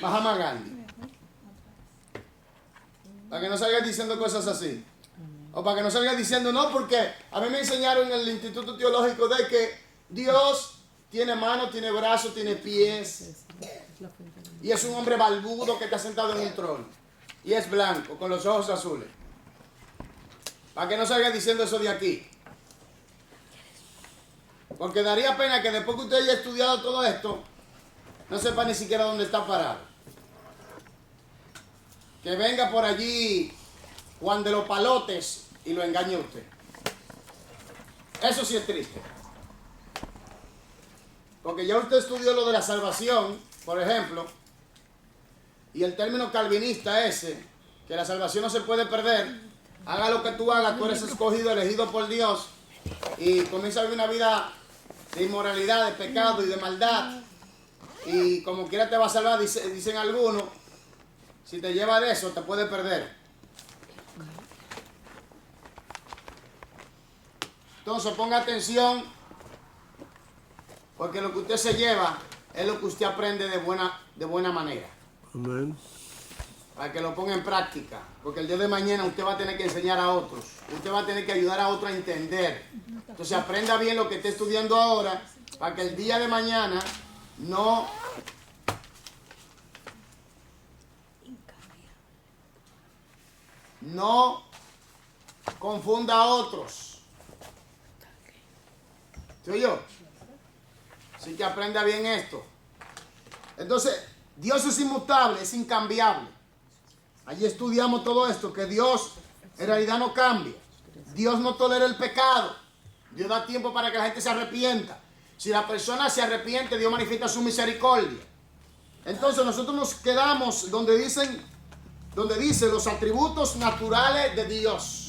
Mahatma Gandhi. Para que no salgas diciendo cosas así. O para que no salgas diciendo no, porque a mí me enseñaron en el Instituto Teológico de que Dios tiene manos, tiene brazos, tiene pies. Y es un hombre barbudo que está sentado en un trono. Y es blanco, con los ojos azules. Para que no salgas diciendo eso de aquí. Porque daría pena que después que usted haya estudiado todo esto, no sepa ni siquiera dónde está parado. Que venga por allí Juan de los Palotes y lo engañe a usted. Eso sí es triste. Porque ya usted estudió lo de la salvación, por ejemplo, y el término calvinista ese, que la salvación no se puede perder, haga lo que tú hagas, tú eres escogido, elegido por Dios, y comienza a vivir una vida de inmoralidad, de pecado y de maldad, y como quiera te va a salvar, dicen algunos, si te lleva de eso, te puede perder. Entonces ponga atención, porque lo que usted se lleva es lo que usted aprende de buena manera. Amén. Para que lo ponga en práctica, porque el día de mañana usted va a tener que enseñar a otros, usted va a tener que ayudar a otros a entender. Entonces aprenda bien lo que esté estudiando ahora, para que el día de mañana no confunda a otros. ¿Sí oyó? Así que aprenda bien esto. Entonces, Dios es inmutable, es incambiable. Allí estudiamos todo esto, que Dios en realidad no cambia. Dios no tolera el pecado. Dios da tiempo para que la gente se arrepienta. Si la persona se arrepiente, Dios manifiesta su misericordia. Entonces nosotros nos quedamos donde dice los atributos naturales de Dios.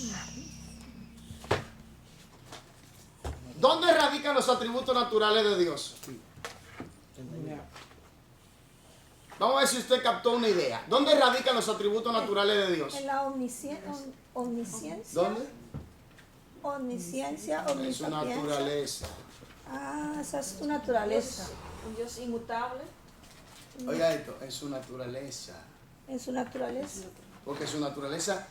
¿Dónde radican los atributos naturales de Dios? Vamos a ver si usted captó una idea. ¿Dónde radican los atributos naturales de Dios? En la omnisciencia. ¿Dónde? Omnisciencia, En su naturaleza. Ah, esa es tu naturaleza. Un Dios inmutable. Oiga esto, en su naturaleza. En su naturaleza. Porque su naturaleza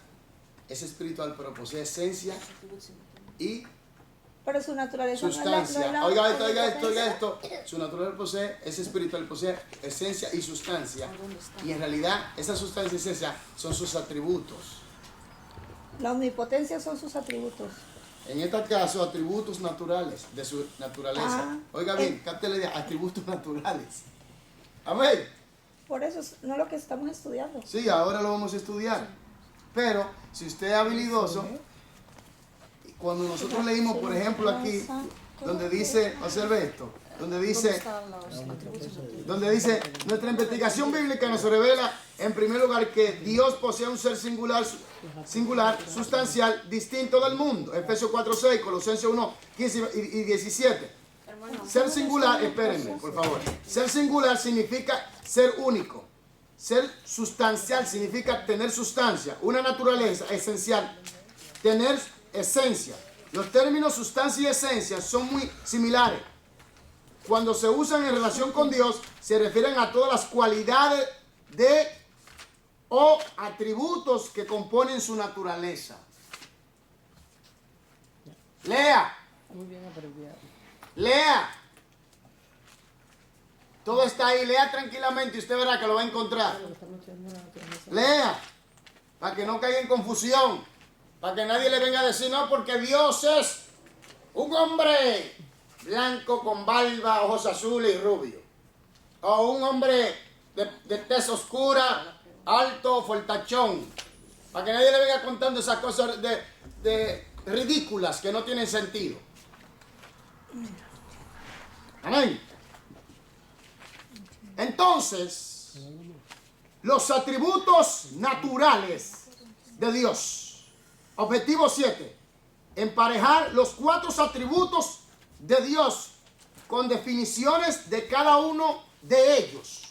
es espiritual, pero posee esencia y Pero su naturaleza sustancia. no es la Oiga esto. Su naturaleza es espiritual, posee esencia y sustancia. Y en realidad, esa sustancia y esencia son sus atributos. La omnipotencia son sus atributos. En este caso, atributos naturales de su naturaleza. Ah, Oiga bien, capte la idea, atributos naturales. Amén. Por eso no es lo que estamos estudiando. Sí, ahora lo vamos a estudiar. Pero, si usted es habilidoso, cuando nosotros leímos, por ejemplo, aquí, donde dice, observe esto, donde dice, nuestra investigación bíblica nos revela, en primer lugar, que Dios posee un ser singular, sustancial, distinto del mundo. Efesios 4:6, Colosenses 1:15 y 17. Ser singular, espérenme, por favor. Ser singular significa ser único. Ser sustancial significa tener sustancia, una naturaleza esencial, tener esencia. Los términos sustancia y esencia son muy similares. Cuando se usan en relación con Dios, se refieren a todas las cualidades o atributos que componen su naturaleza. Lea. Muy bien abreviado. Lea. Todo está ahí. Lea tranquilamente y usted verá que lo va a encontrar. Lea. Para que no caiga en confusión. Para que nadie le venga a decir, no, porque Dios es un hombre blanco con barba, ojos azules y rubio. O un hombre de tez oscura, alto, fortachón. Para que nadie le venga contando esas cosas de ridículas que no tienen sentido. Amén. Entonces, los atributos naturales de Dios. Objetivo 7. Emparejar los 4 atributos de Dios con definiciones de cada uno de ellos.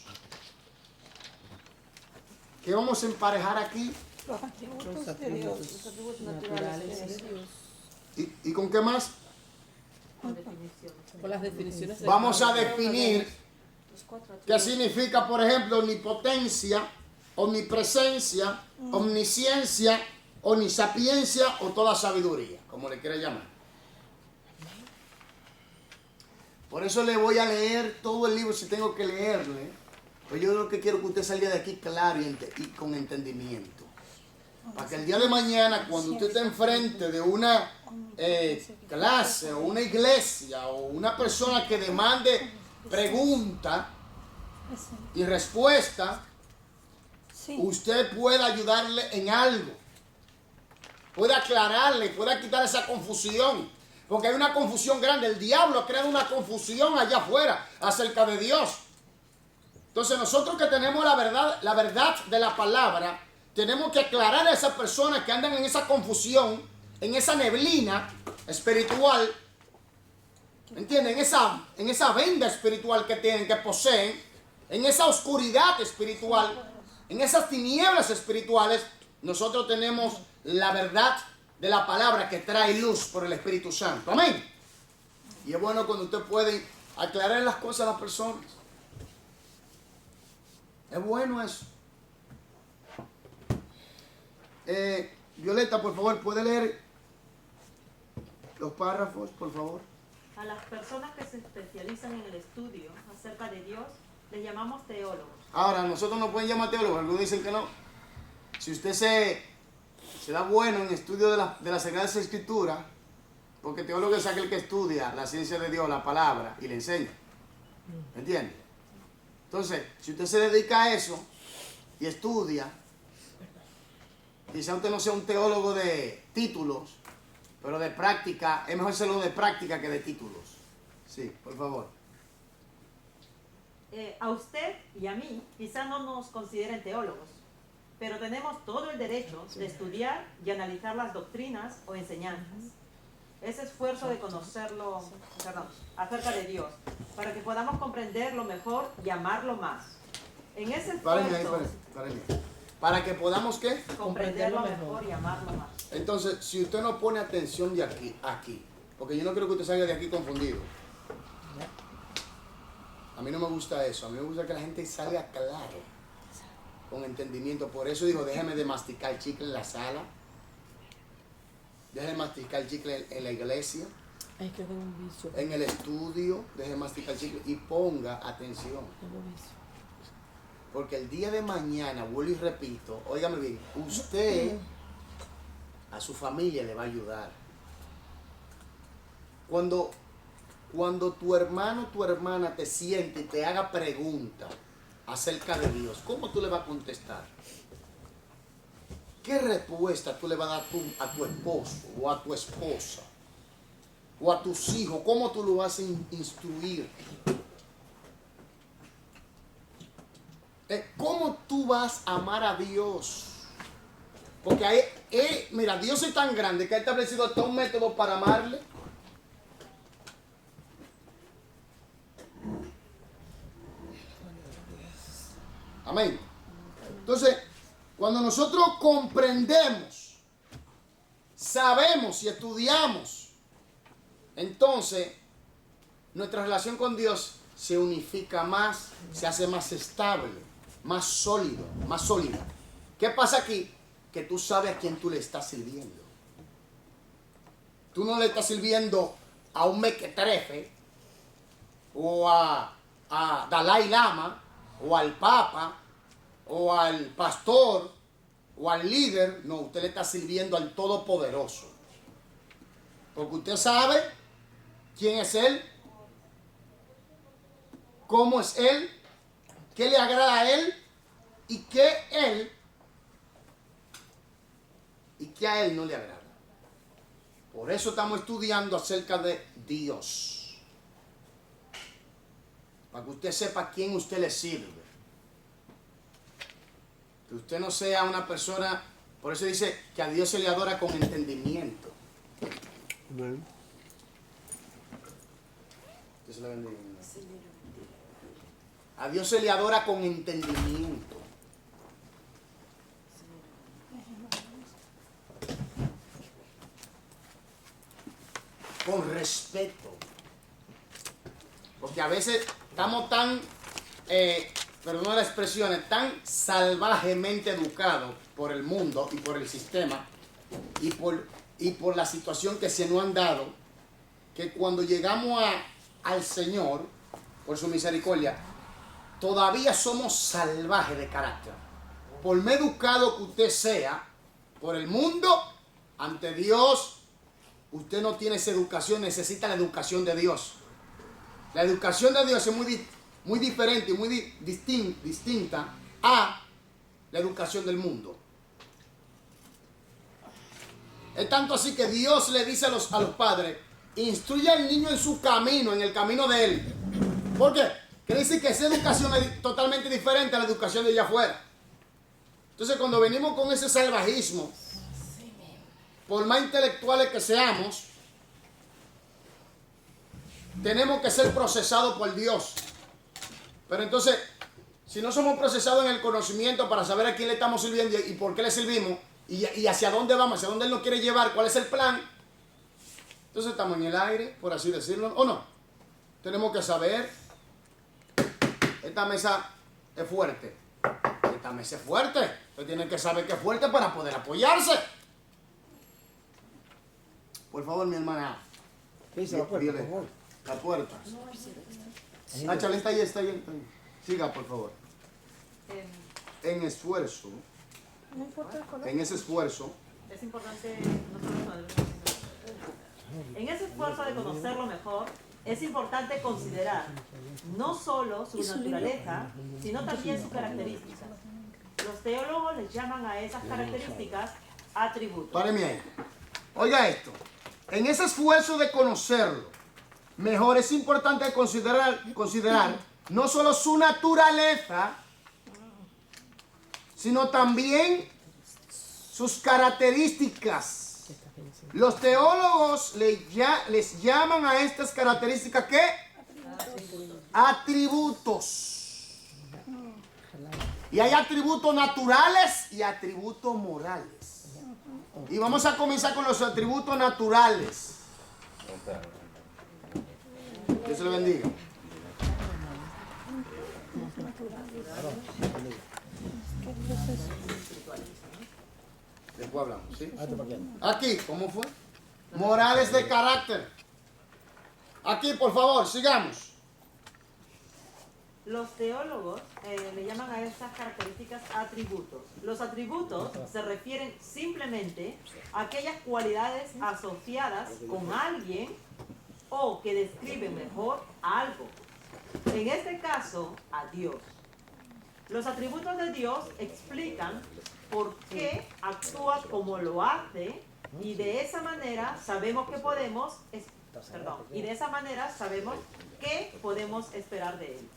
¿Qué vamos a emparejar aquí? Los atributos de Dios. Los atributos naturales de Dios. ¿Y con qué más? Con las definiciones. Vamos a definir ¿Qué significa, por ejemplo, omnipotencia, omnipresencia, omnisciencia, omnisapiencia o toda sabiduría, como le quiera llamar? Por eso le voy a leer todo el libro si tengo que leerle. Pues yo lo que quiero que usted salga de aquí claro y con entendimiento. Para que el día de mañana, cuando usted esté enfrente de una clase o una iglesia o una persona que demande pregunta y respuesta, Sí. usted pueda ayudarle en algo. Puede aclararle, puede quitar esa confusión. Porque hay una confusión grande. El diablo ha creado una confusión allá afuera acerca de Dios. Entonces nosotros que tenemos la verdad de la palabra, tenemos que aclarar a esas personas que andan en esa confusión, en esa neblina espiritual, ¿entienden? En esa venda espiritual que tienen, que poseen, en esa oscuridad espiritual, en esas tinieblas espirituales. Nosotros tenemos la verdad de la palabra que trae luz por el Espíritu Santo. Amén. Y es bueno cuando usted puede aclarar las cosas a las personas. Es bueno eso. Violeta, por favor, ¿puede leer los párrafos, por favor? A las personas que se especializan en el estudio acerca de Dios, les llamamos teólogos. Ahora, nosotros no pueden llamar teólogos, algunos dicen que no. Si usted se da bueno en estudio de la Sagradas Escrituras, porque teólogo es aquel que estudia la ciencia de Dios, la palabra, y le enseña. ¿Entiende? Entonces, si usted se dedica a eso y estudia, quizá usted no sea un teólogo de títulos, pero de práctica, es mejor serlo de práctica que de títulos. Sí, por favor. A usted y a mí quizá no nos consideren teólogos, pero tenemos todo el derecho de estudiar y analizar las doctrinas o enseñanzas. Ese esfuerzo de conocerlo, acerca de Dios, para que podamos comprenderlo mejor y amarlo más. En ese esfuerzo, Párenme. Para que podamos, ¿qué? comprenderlo mejor y amarlo más. Entonces, si usted no pone atención de aquí, porque yo no quiero que usted salga de aquí confundido. A mí no me gusta eso. A mí me gusta que la gente salga claro, con entendimiento. Por eso digo, déjeme de masticar chicle en la sala. Deje de masticar chicle en la iglesia. Ay, que tengo un vicio. En el estudio, deje de masticar chicle y ponga atención. Tengo vicio. Porque el día de mañana, vuelvo y repito, óigame bien, usted a su familia le va a ayudar. Cuando tu hermano o tu hermana te siente y te haga preguntas acerca de Dios, ¿cómo tú le vas a contestar? ¿Qué respuesta tú le vas a dar a tu esposo o a tu esposa o a tus hijos? ¿Cómo tú lo vas a instruir? ¿Cómo tú vas a amar a Dios? Porque mira, Dios es tan grande que ha establecido hasta un método para amarle. Amén. Entonces, cuando nosotros comprendemos, sabemos y estudiamos, entonces nuestra relación con Dios se unifica más, se hace más estable, más sólido, más sólida. ¿Qué pasa aquí? Que tú sabes a quién tú le estás sirviendo. Tú no le estás sirviendo a un mequetrefe o a Dalai Lama o al Papa o al pastor o al líder. No, usted le está sirviendo al Todopoderoso. Porque usted sabe quién es Él, cómo es Él, qué le agrada a Él y qué a Él no le agrada. Por eso estamos estudiando acerca de Dios. Para que usted sepa a quién usted le sirve. Que usted no sea una persona, por eso dice que a Dios se le adora con entendimiento. Amén. Dios se le bendiga. A Dios se le adora con entendimiento. Con respeto. Porque a veces estamos tan perdón la expresión, tan salvajemente educados por el mundo y por el sistema y por la situación que se nos han dado, que cuando llegamos al Señor, por su misericordia, todavía somos salvajes de carácter. Por más educado que usted sea, por el mundo, ante Dios, usted no tiene esa educación, necesita la educación de Dios. La educación de Dios es muy diferente y muy distinta a la educación del mundo. Es tanto así que Dios le dice a los padres, instruye al niño en su camino, en el camino de él. ¿Por qué? Quiere decir que esa educación es totalmente diferente a la educación de allá afuera. Entonces, cuando venimos con ese salvajismo, por más intelectuales que seamos, tenemos que ser procesados por Dios. Pero entonces, si no somos procesados en el conocimiento para saber a quién le estamos sirviendo y por qué le servimos, y hacia dónde vamos, hacia dónde Él nos quiere llevar, cuál es el plan, entonces estamos en el aire, por así decirlo, ¿o no? Tenemos que saber, esta mesa es fuerte, esta mesa es fuerte, usted tiene que saber que es fuerte para poder apoyarse. Por favor, mi hermana. ¿Qué dice la puerta, por favor? La puerta. Chale, está ahí. Siga, por favor. En esfuerzo, No importa el color. en ese esfuerzo, Es importante, en ese esfuerzo de conocerlo mejor, es importante considerar no solo su naturaleza, sino también sus características. Los teólogos les llaman a esas características atributos. páreme ahí. Oiga esto. En ese esfuerzo de conocerlo mejor, es importante considerar no solo su naturaleza, sino también sus características. Los teólogos les llaman a estas características ¿qué? Atributos. Y hay atributos naturales y atributos morales. Y vamos a comenzar con los atributos naturales. Dios se le bendiga. Después hablamos, ¿sí? Aquí, ¿cómo fue? Morales de carácter. Aquí, por favor, sigamos. Los teólogos le llaman a estas características atributos. Los atributos se refieren simplemente a aquellas cualidades asociadas con alguien o que describen mejor algo. En este caso, a Dios. Los atributos de Dios explican por qué actúa como lo hace y de esa manera sabemos que podemos, qué podemos esperar de Él.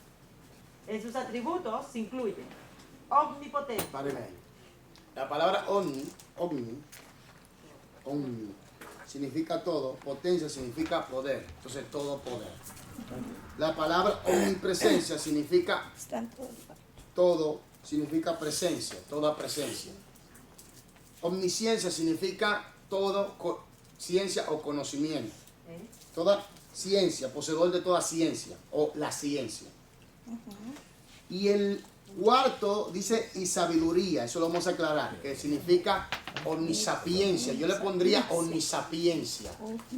En sus atributos se incluyen omnipotencia. Páreme ahí. La palabra omni significa todo, potencia significa poder, entonces todo poder. La palabra omnipresencia significa todo, significa presencia, toda presencia. Omnisciencia significa todo, ciencia o conocimiento. Toda ciencia, poseedor de toda ciencia o la ciencia. Y el cuarto dice y sabiduría, eso lo vamos a aclarar, que significa omnisapiencia. Yo le pondría omnisapiencia.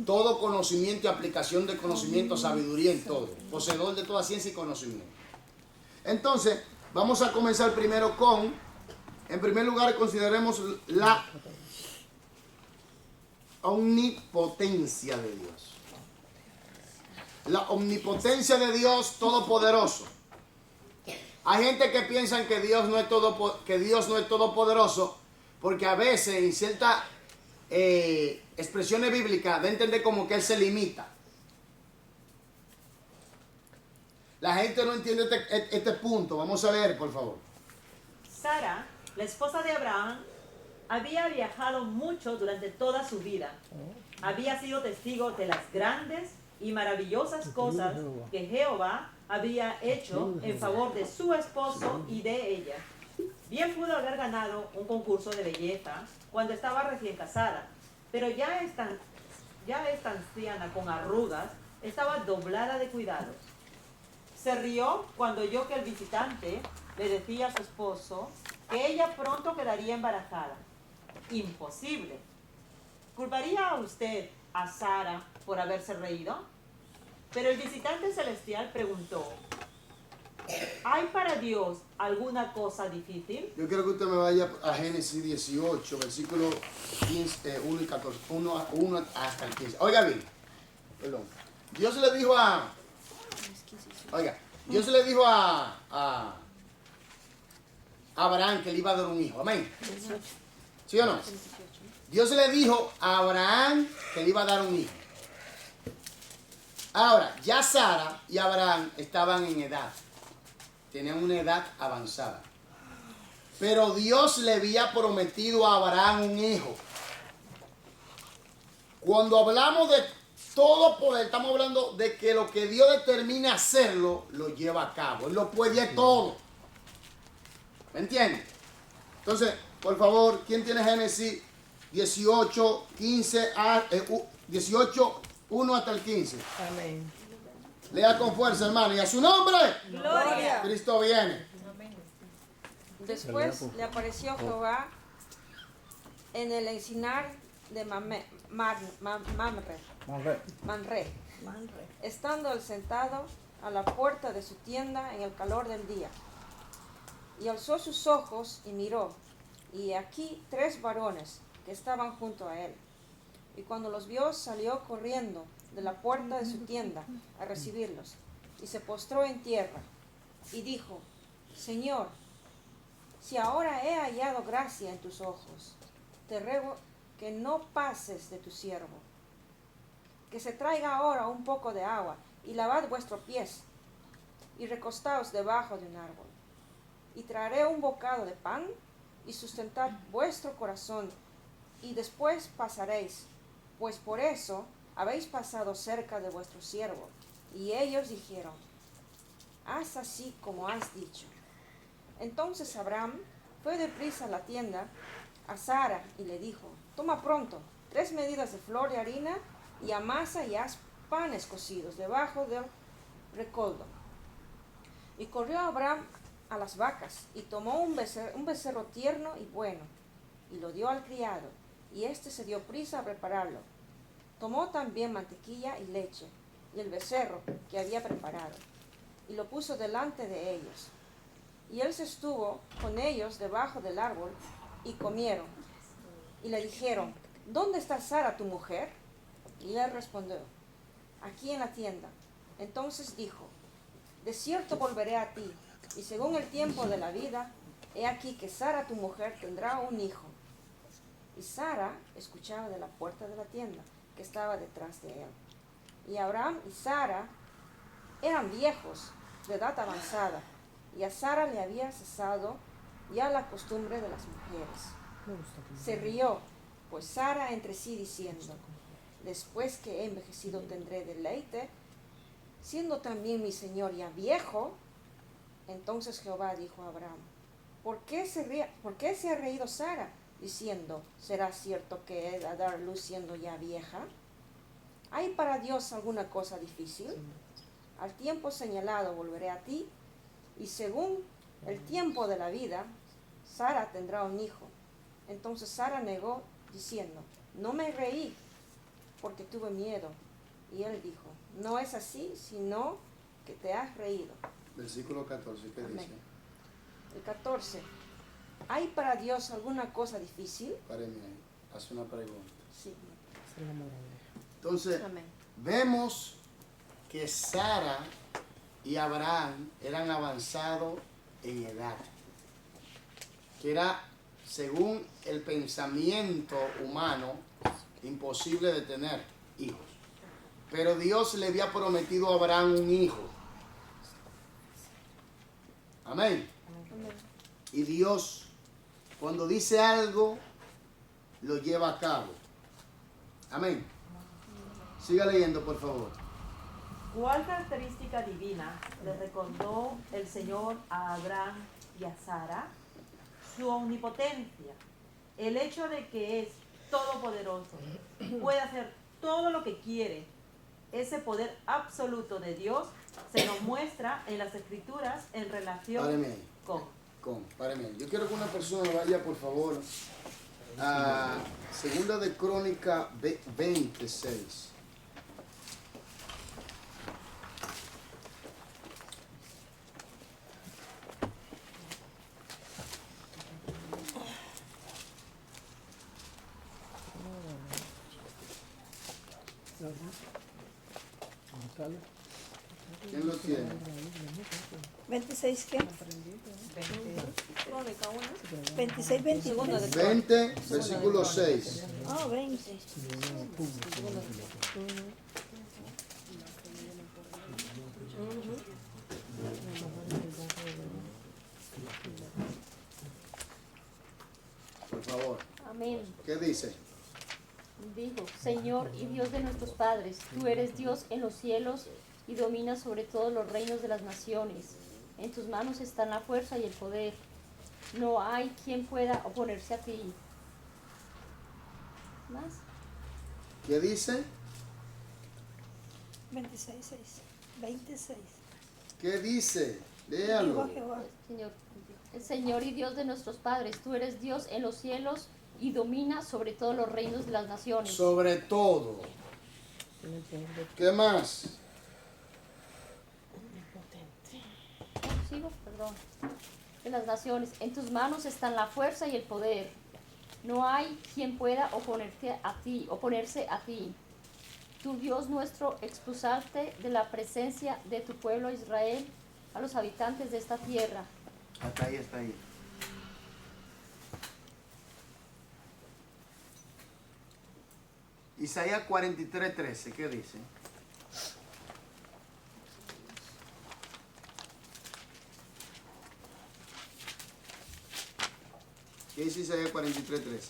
Todo conocimiento y aplicación de conocimiento, sabiduría en todo. Poseedor de toda ciencia y conocimiento. Entonces, vamos a comenzar primero con, en primer lugar, consideremos la omnipotencia de Dios. La omnipotencia de Dios todopoderoso. Hay gente que piensa que Dios no es todopoderoso porque a veces en ciertas expresiones bíblicas da a entender como que Él se limita. La gente no entiende este punto. Vamos a leer, por favor. Sara, la esposa de Abraham, había viajado mucho durante toda su vida. Había sido testigo de las grandes y maravillosas cosas que Jehová había hecho en favor de su esposo y de ella. Bien pudo haber ganado un concurso de belleza cuando estaba recién casada, pero ya esta anciana con arrugas estaba doblada de cuidados. Se rió cuando oyó que el visitante le decía a su esposo que ella pronto quedaría embarazada. Imposible. ¿Culparía usted a Sara por haberse reído? Pero el visitante celestial preguntó, ¿hay para Dios alguna cosa difícil? Yo quiero que usted me vaya a Génesis 18, versículo 15, 1 y 14, 1 hasta el 15. Oiga bien, perdón. Dios le dijo a... Oiga, Dios le dijo a Abraham que le iba a dar un hijo. Amén. ¿Sí o no? Dios le dijo a Abraham que le iba a dar un hijo. Ahora, ya Sara y Abraham estaban en edad. Tenían una edad avanzada. Pero Dios le había prometido a Abraham un hijo. Cuando hablamos de todo poder, estamos hablando de que lo que Dios determina hacerlo, lo lleva a cabo. Él lo puede todo. ¿Me entiendes? Entonces, por favor, ¿quién tiene Génesis 18, 15, 18, 1 hasta el 15? Amén. Lea con fuerza, hermano. Y a su nombre, Gloria. Cristo viene. Después le apareció Jehová en el encinar de Manre, estando él sentado a la puerta de su tienda en el calor del día. Y alzó sus ojos y miró, y aquí 3 varones que estaban junto a él. Y cuando los vio, salió corriendo de la puerta de su tienda a recibirlos, y se postró en tierra, y dijo, Señor, si ahora he hallado gracia en tus ojos, te ruego que no pases de tu siervo, que se traiga ahora un poco de agua, y lavad vuestros pies, y recostaos debajo de un árbol, y traeré un bocado de pan, y sustentad vuestro corazón, y después pasaréis, pues por eso habéis pasado cerca de vuestro siervo. Y ellos dijeron, haz así como has dicho. Entonces Abraham fue deprisa a la tienda a Sara y le dijo, toma pronto 3 medidas de flor de harina y amasa y haz panes cocidos debajo del recoldo. Y corrió Abraham a las vacas y tomó un becerro tierno y bueno y lo dio al criado, y éste se dio prisa a prepararlo. Tomó también mantequilla y leche y el becerro que había preparado y lo puso delante de ellos. Y él se estuvo con ellos debajo del árbol y comieron. Y le dijeron, ¿dónde está Sara tu mujer? Y él respondió, aquí en la tienda. Entonces dijo, de cierto volveré a ti, y según el tiempo de la vida, he aquí que Sara tu mujer tendrá un hijo. Y Sara escuchaba de la puerta de la tienda, que estaba detrás de él. Y Abraham y Sara eran viejos, de edad avanzada, y a Sara le había cesado ya la costumbre de las mujeres. Se rió, pues Sara entre sí diciendo, después que he envejecido tendré deleite, siendo también mi señor ya viejo. Entonces Jehová dijo a Abraham, ¿por qué se ha reído Sara? Diciendo, ¿será cierto que he de dar luz siendo ya vieja? ¿Hay para Dios alguna cosa difícil? Al tiempo señalado volveré a ti, y según el tiempo de la vida, Sara tendrá un hijo. Entonces Sara negó, diciendo, no me reí, porque tuve miedo. Y él dijo, no es así, sino que te has reído. Versículo 14, ¿qué Amén. dice? El 14. ¿Hay para Dios alguna cosa difícil? Páreme ahí, hace una pregunta. Sí. Entonces, Amén. vemos que Sara y Abraham eran avanzados en edad, que era, según el pensamiento humano, imposible de tener hijos. Pero Dios le había prometido a Abraham un hijo. Amén. Amén. Y Dios, cuando dice algo, lo lleva a cabo. Amén. Siga leyendo, por favor. ¿Cuál característica divina le recordó el Señor a Abraham y a Sara? Su omnipotencia, el hecho de que es todopoderoso, puede hacer todo lo que quiere. Ese poder absoluto de Dios se nos muestra en las Escrituras en relación Páreme ahí. Páreme ahí. Yo quiero que una persona vaya, por favor, a Segunda de Crónica 26. ¿Quién lo tiene? 26 qué? Crónica 1. 26, 23. 20, versículo 6. Ah, 20. Por favor. Amén. ¿Qué dice? Dijo, Señor y Dios de nuestros padres, tú eres Dios en los cielos y dominas sobre todos los reinos de las naciones. En tus manos están la fuerza y el poder. No hay quien pueda oponerse a ti. ¿Más? ¿Qué dice? 26, 6. 26. ¿Qué dice? Dijo Léalo. Jehová. El Señor y Dios de nuestros padres, tú eres Dios en los cielos y dominas sobre todos los reinos de las naciones. Sobre todo. ¿Qué más? Sigo, perdón. De las naciones. En tus manos están la fuerza y el poder. No hay quien pueda oponerse a ti. Tu Dios nuestro, expulsaste de la presencia de tu pueblo Israel a los habitantes de esta tierra. Hasta ahí, hasta ahí. Isaías 43:13, ¿qué dice? ¿Qué dice Isaías 43:13?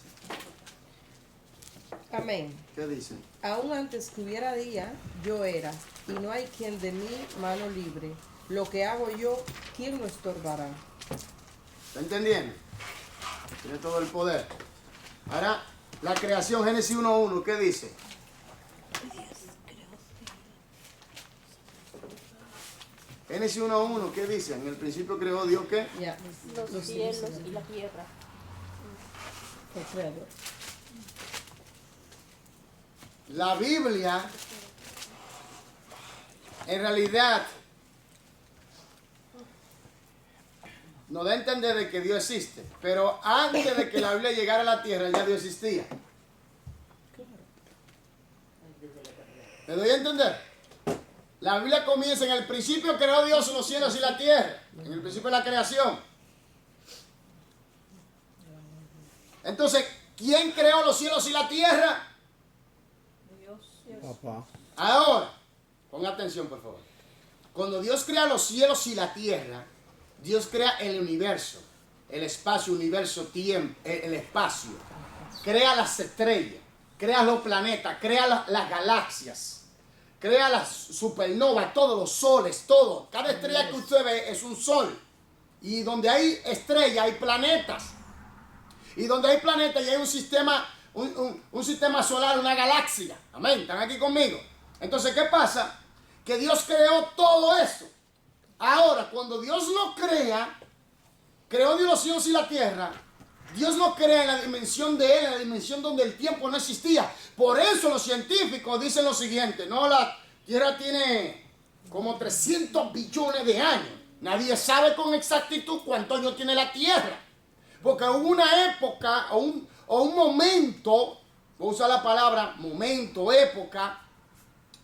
Amén. ¿Qué dice? Aún antes que hubiera día, yo era, y no hay quien de mí mano libre. Lo que hago yo, ¿quién lo estorbará? ¿Está entendiendo? Tiene todo el poder. Ahora, la creación, Génesis 1:1, ¿qué dice? Génesis 1:1, ¿qué dice? En el principio creó Dios, ¿qué? Ya. Los cielos y la tierra. El creador. La Biblia, en realidad, nos da a entender de que Dios existe. Pero antes de que la Biblia llegara a la tierra, ya Dios existía. ¿Me doy a entender? La Biblia comienza en el principio creó Dios los cielos y la tierra. En el principio de la creación. Entonces, ¿quién creó los cielos y la tierra? Papá. Ahora, ponga atención por favor. Cuando Dios crea los cielos y la tierra, Dios crea el universo, el espacio, universo, tiempo, el espacio. Crea las estrellas, crea los planetas, crea las galaxias, crea las supernovas, todos los soles, todo. Cada estrella que usted ve es un sol. Y donde hay estrellas hay planetas. Y donde hay planetas y hay un sistema solar, una galaxia. Amén, ¿están aquí conmigo? Entonces, ¿qué pasa? Que Dios creó todo eso. Ahora, cuando Dios lo crea, creó Dios los cielos y la tierra, Dios lo crea en la dimensión de Él, en la dimensión donde el tiempo no existía. Por eso los científicos dicen lo siguiente, no, la tierra tiene como 300 billones de años. Nadie sabe con exactitud cuántos años tiene la tierra. Porque hubo una época o un momento, voy a usar la palabra momento, época,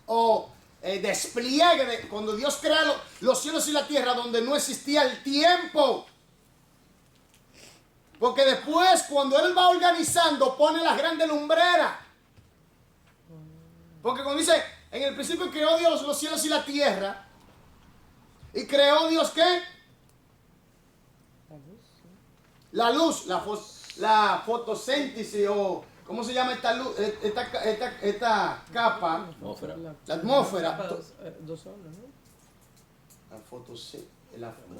o despliegue, cuando Dios crea los cielos y la tierra, donde no existía el tiempo. Porque después, cuando Él va organizando, pone las grandes lumbreras. Porque cuando dice, en el principio creó Dios los cielos y la tierra, y creó Dios, ¿qué? La luz, la fotosíntesis, o ¿cómo se llama esta luz? Esta capa. Atmósfera. La atmósfera. Dos horas, ¿no? La fotosíntesis.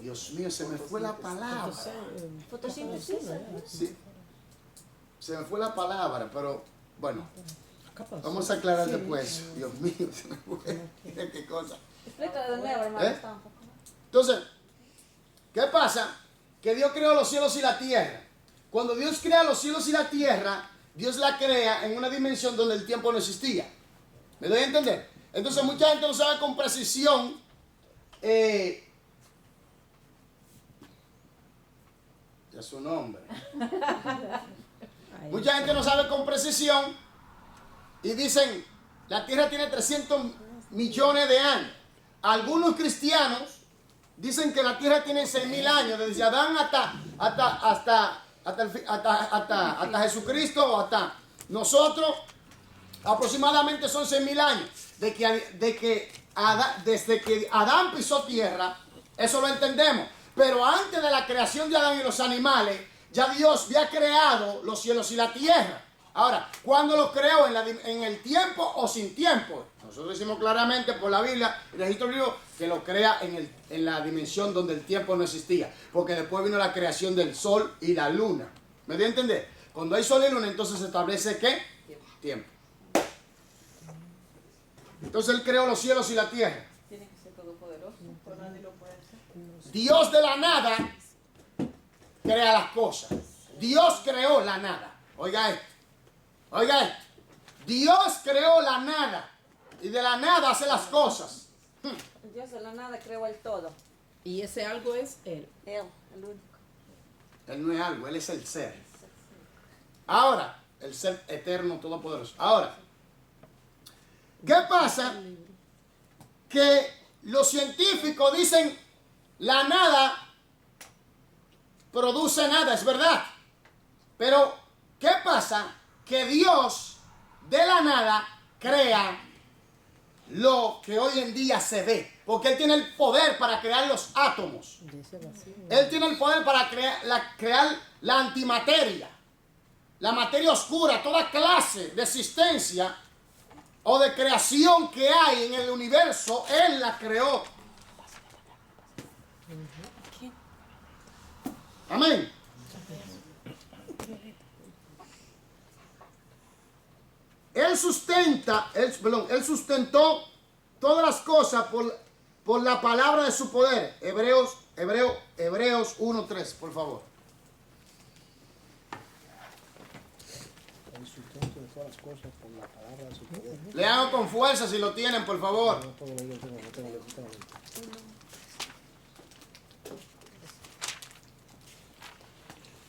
Dios mío, se me fue la palabra. Fotosíntesis. Sí. Se me fue la palabra, pero bueno. Capaz. Vamos a aclarar después. Dios mío, se me fue. Mira qué cosa. Explícalo de nuevo, hermano. ¿Eh? Está un poco- Entonces, ¿qué pasa? Que Dios creó los cielos y la tierra. Cuando Dios crea los cielos y la tierra, Dios la crea en una dimensión donde el tiempo no existía. ¿Me doy a entender? Entonces mucha gente no sabe con precisión ya su nombre. Mucha gente no sabe con precisión y dicen, la tierra tiene 300 millones de años. Algunos cristianos dicen que la tierra tiene 6.000 años, desde Adán hasta Jesucristo o hasta nosotros, aproximadamente son 6.000 años. Desde que Adán pisó tierra, eso lo entendemos. Pero antes de la creación de Adán y los animales, ya Dios había creado los cielos y la tierra. Ahora, ¿cuándo los creó? ¿En el tiempo o sin tiempo? Nosotros decimos claramente por la Biblia, el registro bíblico, que lo crea en la dimensión donde el tiempo no existía. Porque después vino la creación del sol y la luna. ¿Me dio a entender? Cuando hay sol y luna, entonces se establece ¿qué? Tiempo. Entonces Él creó los cielos y la tierra. Tiene que ser todopoderoso, por nadie lo puede hacer. Dios de la nada crea las cosas. Dios creó la nada. Oiga esto. Oiga esto. Dios creó la nada. Y de la nada hace las cosas. El Dios de la nada creó el todo. Y ese algo es Él. Él, el único. Él no es algo, Él es el ser. Ahora, el ser eterno, todopoderoso. Ahora, ¿qué pasa? Que los científicos dicen la nada produce nada, es verdad. Pero, ¿qué pasa? Que Dios de la nada crea lo que hoy en día se ve. Porque Él tiene el poder para crear los átomos. Él tiene el poder para crear la antimateria, la materia oscura, toda clase de existencia o de creación que hay en el universo. Él la creó. Amén. Él sustentó todas las cosas por la palabra de su poder. Hebreos 1:3, por favor. El sustento de todas las cosas por la palabra de su poder. Lean con fuerza si lo tienen, por favor. No puedo leer, no tengo.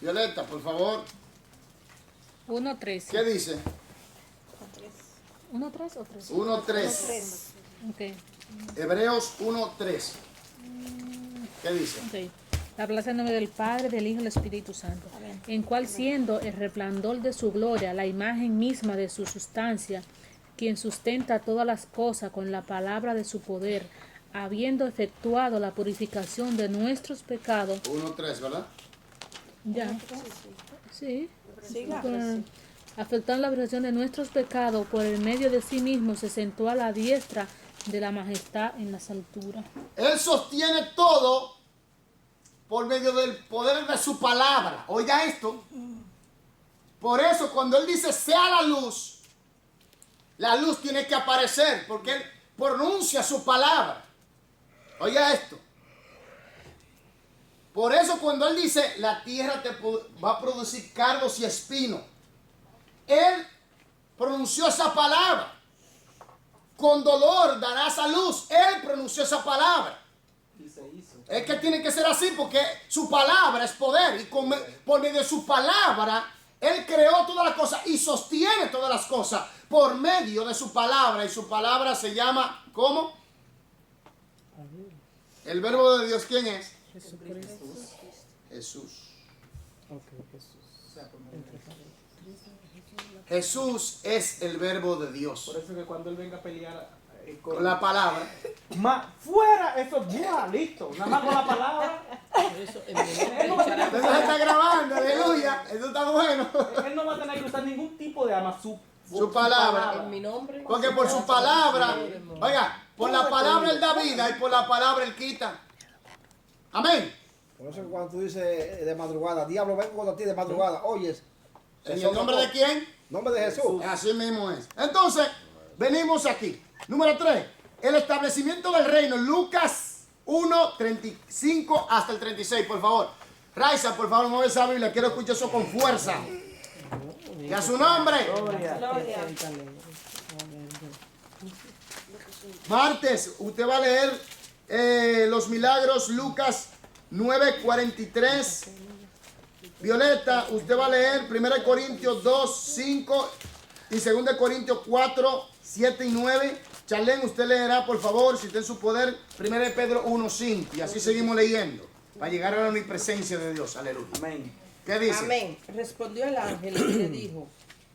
Violeta, por favor. 1-3. ¿Qué dice? 1-3 o 3. 1:3. Ok. Hebreos 1:3. ¿Qué dice? Ok. La plaza en nombre del Padre, del Hijo y del Espíritu Santo, en cual siendo el resplandor de su gloria, la imagen misma de su sustancia, quien sustenta todas las cosas con la palabra de su poder, habiendo efectuado la purificación de nuestros pecados. 1:3, ¿verdad? Ya. Sí. Siga. Afectando la purificación de nuestros pecados, por el medio de sí mismo se sentó a la diestra de la majestad en las alturas. Él sostiene todo por medio del poder de su palabra. Oiga esto. Por eso cuando Él dice sea la luz tiene que aparecer, porque Él pronuncia su palabra. Oiga esto. Por eso cuando Él dice la tierra va a producir cardos y espinos, Él pronunció esa palabra. Con dolor darás a luz. Él pronunció esa palabra. Es que tiene que ser así porque su palabra es poder. Y por medio de su palabra, Él creó todas las cosas y sostiene todas las cosas por medio de su palabra. Y su palabra se llama, ¿cómo? El verbo de Dios, ¿quién es? Jesús. Jesús es el verbo de Dios. Por eso que cuando él venga a pelear Con la palabra. fuera, eso ya, listo. Nada más con la palabra. Eso en mi nombre Entonces echará- está grabando, aleluya. Eso está bueno. Él no va a tener que usar ningún tipo de arma. Su palabra. En mi nombre. Porque por su palabra, oiga, por la palabra Él da vida y por la palabra Él quita. Amén. Por eso que cuando tú dices de madrugada, diablo, vengo contra ti de madrugada, oyes. ¿En el nombre de quién? Nombre de Jesús. Así mismo es. Entonces, venimos aquí. Número 3. el establecimiento del reino, Lucas 1, 35 hasta el 36, por favor. Raiza, por favor, mueve esa Biblia, quiero escuchar eso con fuerza. Y a su nombre. Gloria. Martes, usted va a leer los milagros, Lucas 9, 43. Violeta, usted va a leer 1 Corintios 2, 5 y 2 Corintios 4, 7 y 9. Charlene, usted leerá, por favor, si está en su poder, 1 Pedro 1, 5. Y así seguimos leyendo, para llegar a la omnipresencia de Dios. Aleluya. Amén. ¿Qué dice? Amén. Respondió el ángel y le dijo,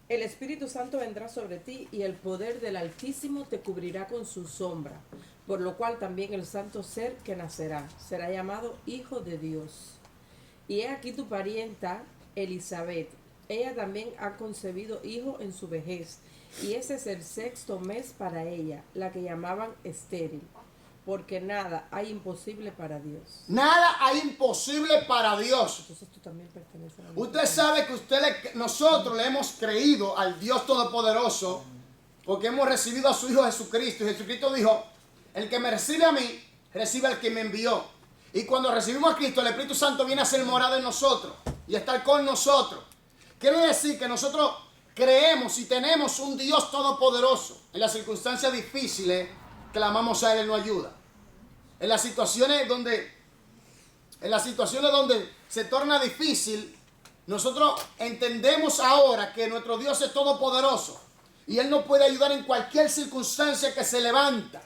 el Espíritu Santo vendrá sobre ti y el poder del Altísimo te cubrirá con su sombra, por lo cual también el santo ser que nacerá será llamado Hijo de Dios. Y he aquí tu parienta Elizabeth, ella también ha concebido hijo en su vejez, y ese es el 6º mes para ella, la que llamaban estéril, porque nada hay imposible para Dios. Nada hay imposible para Dios. Entonces tú también perteneces a Usted sabe que nosotros le hemos creído al Dios Todopoderoso porque hemos recibido a su Hijo Jesucristo. Y Jesucristo dijo, el que me recibe a mí, recibe al que me envió. Y cuando recibimos a Cristo, el Espíritu Santo viene a ser morada en nosotros y a estar con nosotros. Quiere decir que nosotros creemos y tenemos un Dios todopoderoso. En las circunstancias difíciles, clamamos a Él, Él nos ayuda. En las situaciones donde se torna difícil, nosotros entendemos ahora que nuestro Dios es todopoderoso y Él nos puede ayudar en cualquier circunstancia que se levanta.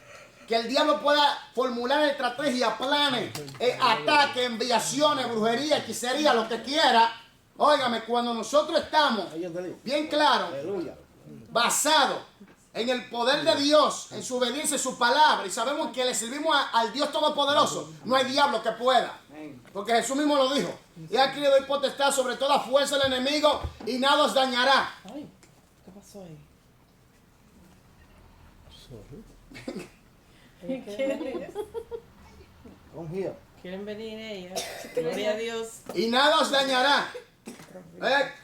Que el diablo pueda formular estrategias, planes, ataques, enviaciones, brujería, hechicería, lo que quiera. Óigame, cuando nosotros estamos bien claros, basados en el poder de Dios, en su obediencia, en su palabra, y sabemos que le servimos al Dios Todopoderoso, no hay diablo que pueda. Porque Jesús mismo lo dijo. Y aquí le doy potestad sobre toda fuerza del enemigo y nada os dañará. Ay, ¿qué pasó ahí? ¿Quieren venir ellas? Gloria a Dios. Y nada os dañará.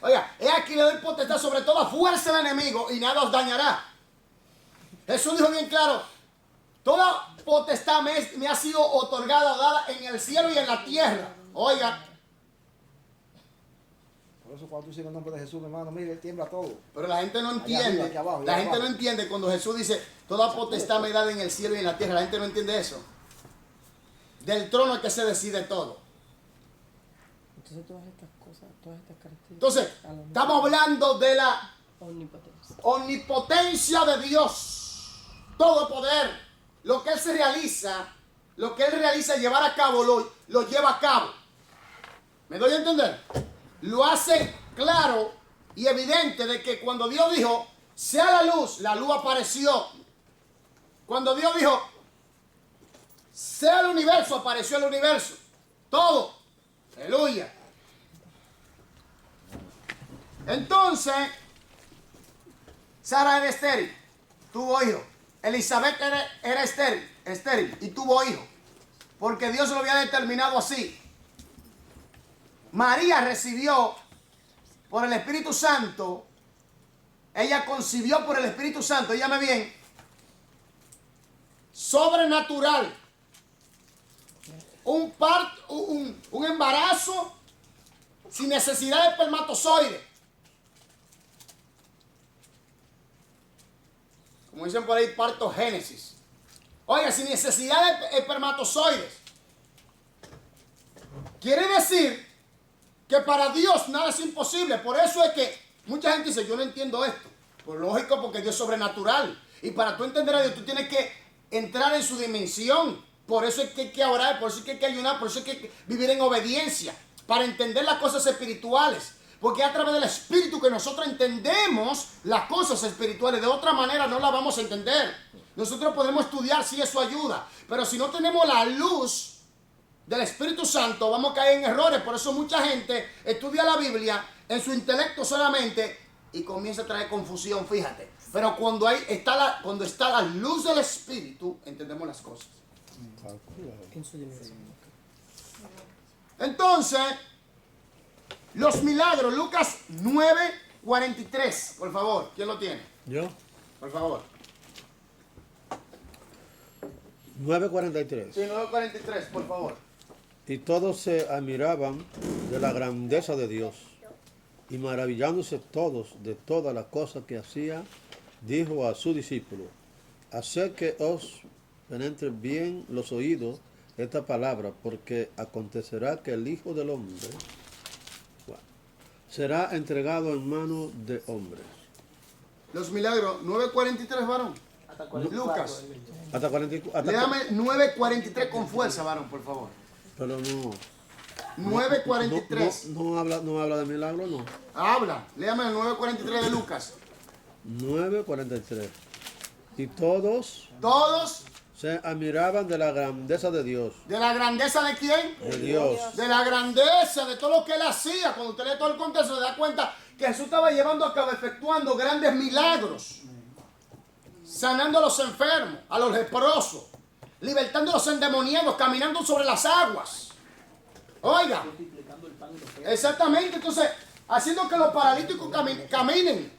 Oiga, he aquí le doy potestad sobre toda fuerza del enemigo y nada os dañará. Jesús dijo bien claro, toda potestad me ha sido otorgada, dada en el cielo y en la tierra. Oiga. Por eso cuando tú dices el nombre de Jesús, mi hermano, mire, tiembla todo. Pero la gente no entiende. Arriba, aquí abajo, La allá gente no abajo. entiende cuando Jesús dice, toda potestad me da en el cielo y en la tierra. La gente no entiende eso. Del trono es que se decide todo. Entonces todas estas cosas, todas estas características. Entonces, estamos hablando de la Omnipotencia. omnipotencia de Dios. Todo poder. Lo que Él se realiza, lo que Él realiza llevar a cabo, lo lleva a cabo. ¿Me doy a entender? Lo hace claro y evidente de que cuando Dios dijo, sea la luz apareció. Cuando Dios dijo, sea el universo, apareció el universo. Todo. Aleluya. Entonces, Sara era estéril, tuvo hijo. Elizabeth era estéril y tuvo hijo. Porque Dios lo había determinado así. María recibió por el Espíritu Santo. Ella concibió por el Espíritu Santo, dígame bien, sobrenatural. Un embarazo sin necesidad de espermatozoide. Como dicen por ahí, partogénesis. Oiga, sin necesidad de espermatozoides. Quiere decir que para Dios nada es imposible. Por eso es que mucha gente dice, yo no entiendo esto. Pues lógico, porque Dios es sobrenatural. Y para tú entender a Dios, tú tienes que entrar en su dimensión. Por eso es que hay que orar, por eso es que hay que ayunar, por eso es que hay que vivir en obediencia. Para entender las cosas espirituales. Porque es a través del Espíritu que nosotros entendemos las cosas espirituales. De otra manera no las vamos a entender. Nosotros podemos estudiar si eso ayuda. Pero si no tenemos la luz del Espíritu Santo, vamos a caer en errores. Por eso mucha gente estudia la Biblia en su intelecto solamente y comienza a traer confusión, fíjate. Pero cuando está la luz del Espíritu, entendemos las cosas. En su dimensión. Entonces, los milagros, Lucas 9:43, por favor, ¿quién lo tiene? ¿Yo? Por favor. 9:43. Sí, 9:43, por favor. Y todos se admiraban de la grandeza de Dios. Y maravillándose todos de todas las cosas que hacía, dijo a su discípulo: haced que os penetre bien los oídos esta palabra, porque acontecerá que el Hijo del Hombre será entregado en manos de hombres. Los milagros, 9:43, varón. Hasta Lucas. Hasta 44. Léame 9:43 con fuerza, varón, por favor. Pero no. 9:43. No habla de milagro, no. Habla. Léame el 9:43 de Lucas. 9:43. Y todos Todos, se admiraban de la grandeza de Dios. ¿de la grandeza de quién? De Dios. De la grandeza de todo lo que él hacía. Cuando usted lee todo el contexto, se da cuenta que Jesús estaba llevando a cabo, efectuando grandes milagros, sanando a los enfermos, a los leprosos, libertando a los endemoniados, caminando sobre las aguas. Oiga, exactamente. Entonces, haciendo que los paralíticos caminen.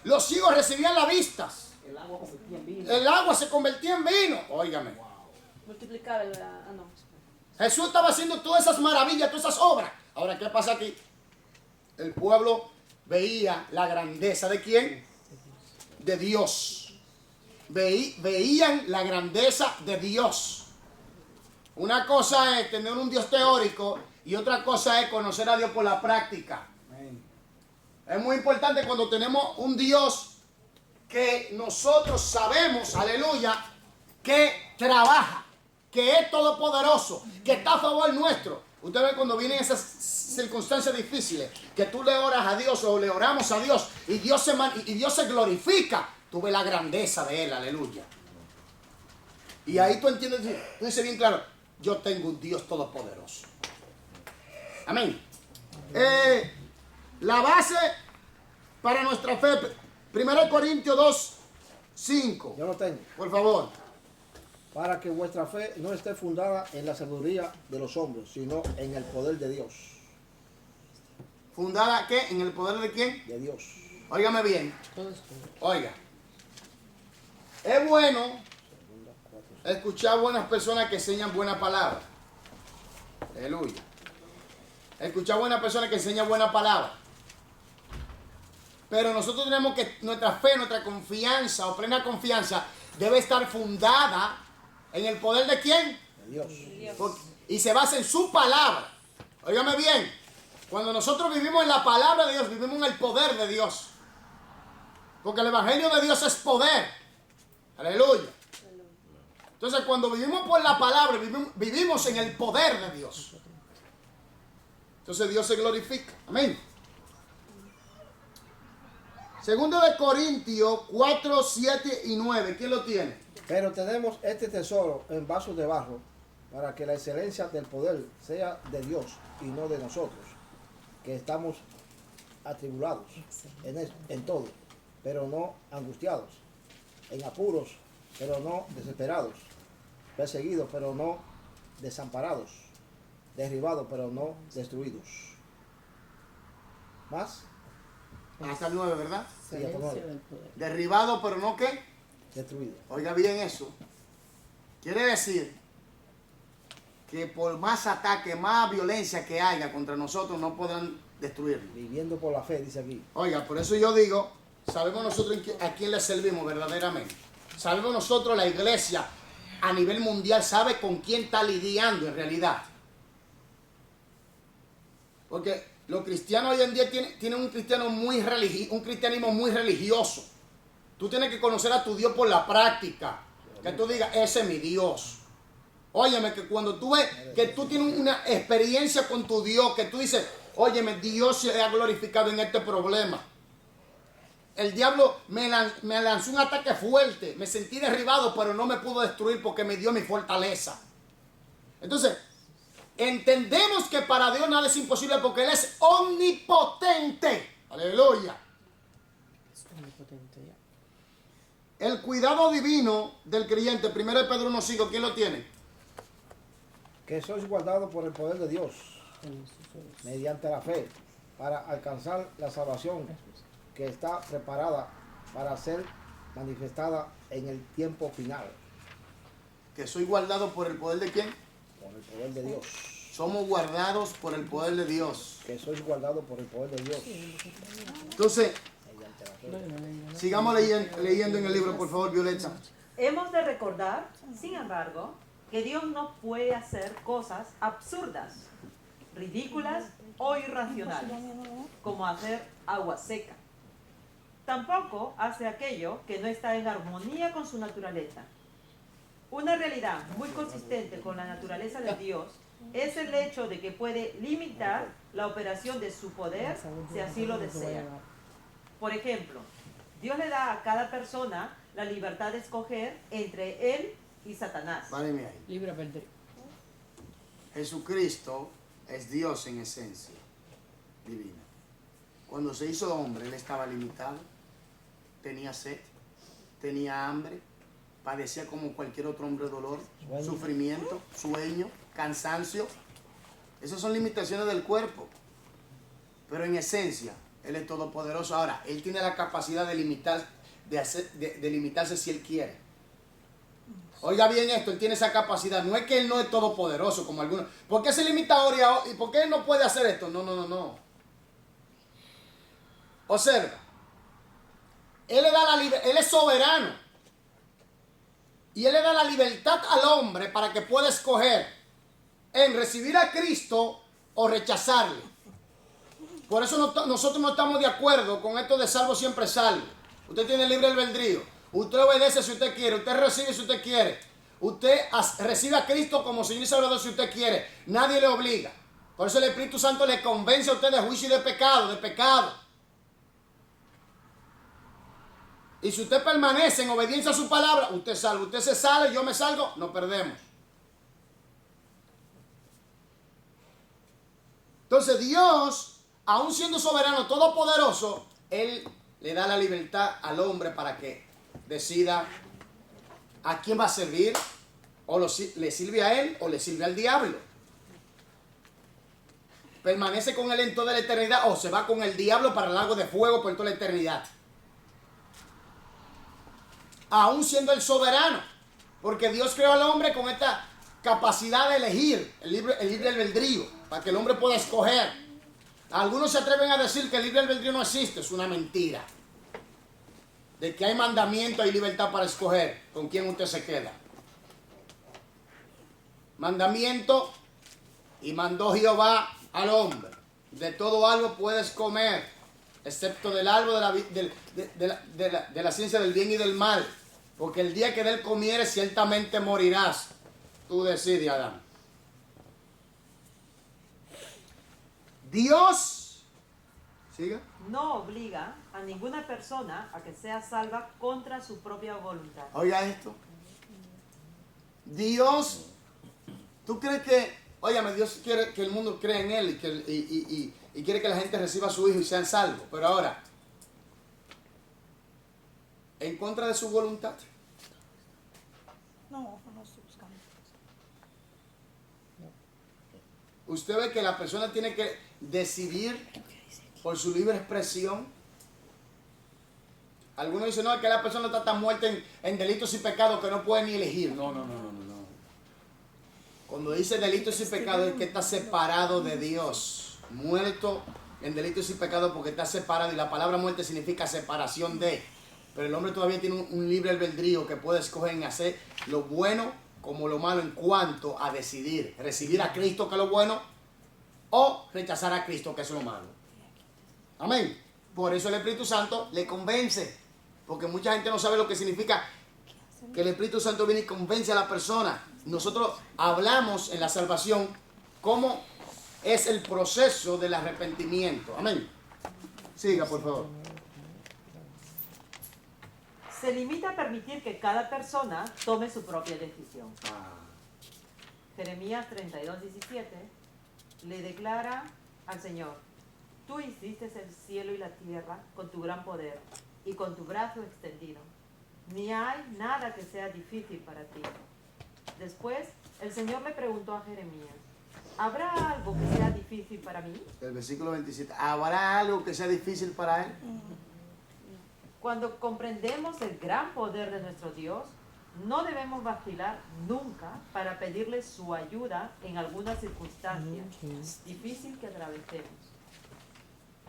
Los ciegos recibían la vista. El agua se convertía en vino. Óigame. Multiplicar el... Jesús estaba haciendo todas esas maravillas, todas esas obras. Ahora, ¿qué pasa aquí? El pueblo veía la grandeza de quién? De Dios. Veían la grandeza de Dios. Una cosa es tener un Dios teórico y otra cosa es conocer a Dios por la práctica. Es muy importante cuando tenemos un Dios que nosotros sabemos, aleluya, que trabaja, que es todopoderoso, que está a favor nuestro. Usted ve cuando vienen esas circunstancias difíciles, que tú le oras a Dios o le oramos a Dios y Dios se glorifica. Tú ves la grandeza de Él, aleluya. Y ahí tú entiendes, tú dices bien claro, yo tengo un Dios todopoderoso. Amén. La base para nuestra fe, 1 Corintios 2:5. Yo lo tengo. Por favor. Para que vuestra fe no esté fundada en la sabiduría de los hombres, sino en el poder de Dios. ¿Fundada qué? ¿En el poder de quién? De Dios. Óigame bien. Oiga. Es bueno escuchar buenas personas que enseñan buena palabra. Aleluya. Escuchar buenas personas que enseñan buena palabra. Pero nosotros tenemos que, nuestra fe, nuestra confianza o plena confianza debe estar fundada en el poder de quién? De Dios. Y se basa en su palabra. Óigame bien. Cuando nosotros vivimos en la palabra de Dios, vivimos en el poder de Dios. Porque el evangelio de Dios es poder. Aleluya. Entonces, cuando vivimos por la palabra, vivimos en el poder de Dios. Entonces, Dios se glorifica. Amén. Segundo de Corintios 4, 7 y 9. ¿Quién lo tiene? Pero tenemos este tesoro en vasos de barro, para que la excelencia del poder sea de Dios y no de nosotros, que estamos atribulados en todo, pero no angustiados, en apuros, pero no desesperados, perseguidos, pero no desamparados, derribados, pero no destruidos. ¿Más? Hasta el 9, ¿verdad? Sí, hasta el 9. Derribado, pero no qué. Destruido. Oiga bien eso. Quiere decir que por más ataque, más violencia que haya contra nosotros, no podrán destruirnos. Viviendo por la fe, dice aquí. Oiga, por eso yo digo, sabemos nosotros a quién le servimos verdaderamente. Sabemos nosotros, la iglesia a nivel mundial sabe con quién está lidiando en realidad. Porque los cristianos hoy en día tienen un cristianismo muy religioso. Tú tienes que conocer a tu Dios por la práctica. Que tú digas, ese es mi Dios. Óyeme, que cuando tú ves que tú tienes una experiencia con tu Dios, que tú dices, óyeme, Dios se ha glorificado en este problema. El diablo me lanzó un ataque fuerte, me sentí derribado, pero no me pudo destruir porque me dio mi fortaleza. Entonces, entendemos que para Dios nada es imposible porque Él es omnipotente. Aleluya. El cuidado divino del creyente, 1 Pedro 1:5, ¿quién lo tiene? Que sois guardados por el poder de Dios, mediante la fe, para alcanzar la salvación que está preparada para ser manifestada en el tiempo final. Que soy guardado por el poder de quién? Por el poder de Dios. Somos guardados por el poder de Dios. Que sois guardados por el poder de Dios. Entonces, sigamos leyendo en el libro, por favor, Violeta. Hemos de recordar, sin embargo, que Dios no puede hacer cosas absurdas, ridículas o irracionales, como hacer agua seca. Tampoco hace aquello que no está en armonía con su naturaleza. Una realidad muy consistente con la naturaleza de Dios es el hecho de que puede limitar la operación de su poder si así lo desea. Por ejemplo, Dios le da a cada persona la libertad de escoger entre él y Satanás. Váleme ahí. Libre albedrío. Jesucristo es Dios en esencia divina. Cuando se hizo hombre, Él estaba limitado, tenía sed, tenía hambre, padecía como cualquier otro hombre dolor, sufrimiento, sueño, cansancio. Esas son limitaciones del cuerpo. Pero en esencia, Él es todopoderoso. Ahora, Él tiene la capacidad de limitarse si Él quiere. Oiga bien esto, Él tiene esa capacidad. No es que Él no es todopoderoso como algunos. ¿Por qué se limita ahora y por qué Él no puede hacer esto? No. Observa. Él es soberano. Y Él le da la libertad al hombre para que pueda escoger en recibir a Cristo o rechazarle. Por eso nosotros no estamos de acuerdo con esto de salvo siempre salvo. Usted tiene libre albedrío. Usted obedece si usted quiere. Usted recibe si usted quiere. Usted recibe a Cristo como Señor y Salvador si usted quiere. Nadie le obliga. Por eso el Espíritu Santo le convence a usted de juicio y de pecado. Y si usted permanece en obediencia a su palabra, usted salva. Usted se sale, yo me salgo, nos perdemos. Entonces Dios, aun siendo soberano, todopoderoso, Él le da la libertad al hombre para que decida a quién va a servir, o le sirve a Él o le sirve al diablo. Permanece con Él en toda la eternidad o se va con el diablo para el lago de fuego por toda la eternidad. Aún siendo el soberano, porque Dios creó al hombre con esta capacidad de elegir, el libre albedrío, para que el hombre pueda escoger. Algunos se atreven a decir que el libre albedrío no existe, es una mentira. De que hay mandamiento, hay libertad para escoger con quién usted se queda. Mandamiento, y mandó Jehová al hombre: de todo árbol puedes comer, excepto del árbol de la ciencia del bien y del mal, porque el día que de él comieres ciertamente morirás. Tú decides, Adán. Dios, siga, no obliga a ninguna persona a que sea salva contra su propia voluntad. oiga esto. Dios, ¿tú crees que, óigame, Dios quiere que el mundo crea en Él y quiere que la gente reciba a su Hijo y sean salvos? Pero ahora, ¿en contra de su voluntad? No estoy buscando. Usted ve que la persona tiene que decidir por su libre expresión. Algunos dicen, no, es que la persona está tan muerta en delitos y pecados que no puede ni elegir. No. Cuando dice delitos y pecados es que está separado de Dios. Muerto en delitos y pecados porque está separado. Y la palabra muerte significa separación de. Pero el hombre todavía tiene un libre albedrío que puede escoger en hacer lo bueno como lo malo en cuanto a decidir. Recibir a Cristo, que es lo bueno, o rechazar a Cristo, que es lo malo. Amén. Por eso el Espíritu Santo le convence. Porque mucha gente no sabe lo que significa que el Espíritu Santo viene y convence a la persona. Nosotros hablamos en la salvación cómo es el proceso del arrepentimiento. Amén. Siga, por favor. Se limita a permitir que cada persona tome su propia decisión. Jeremías 32:17 le declara al Señor: tú hiciste el cielo y la tierra con tu gran poder y con tu brazo extendido. Ni hay nada que sea difícil para ti. Después, el Señor le preguntó a Jeremías: ¿habrá algo que sea difícil para mí? El versículo 27. ¿Habrá algo que sea difícil para él? Cuando comprendemos el gran poder de nuestro Dios, No debemos vacilar nunca para pedirle su ayuda en alguna circunstancia difícil que atravesemos.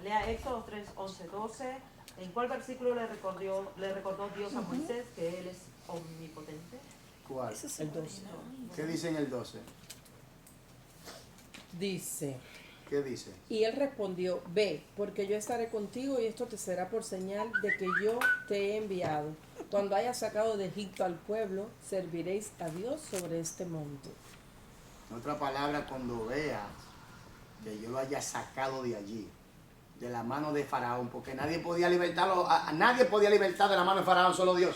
Lea Éxodo 3, 11, 12. ¿En cuál versículo le recordó Dios a Moisés que Él es omnipotente? ¿Cuál? Ese es El 12. ¿Qué dice en el 12? Dice, ¿Qué dice? y él respondió, ve, porque yo estaré contigo y esto te será por señal de que yo te he enviado. Cuando hayas sacado de Egipto al pueblo, serviréis a Dios sobre este monte. En otra palabra, cuando veas que yo lo haya sacado de allí, de la mano de Faraón, porque nadie podía libertarlo, nadie podía libertar de la mano de Faraón, solo Dios.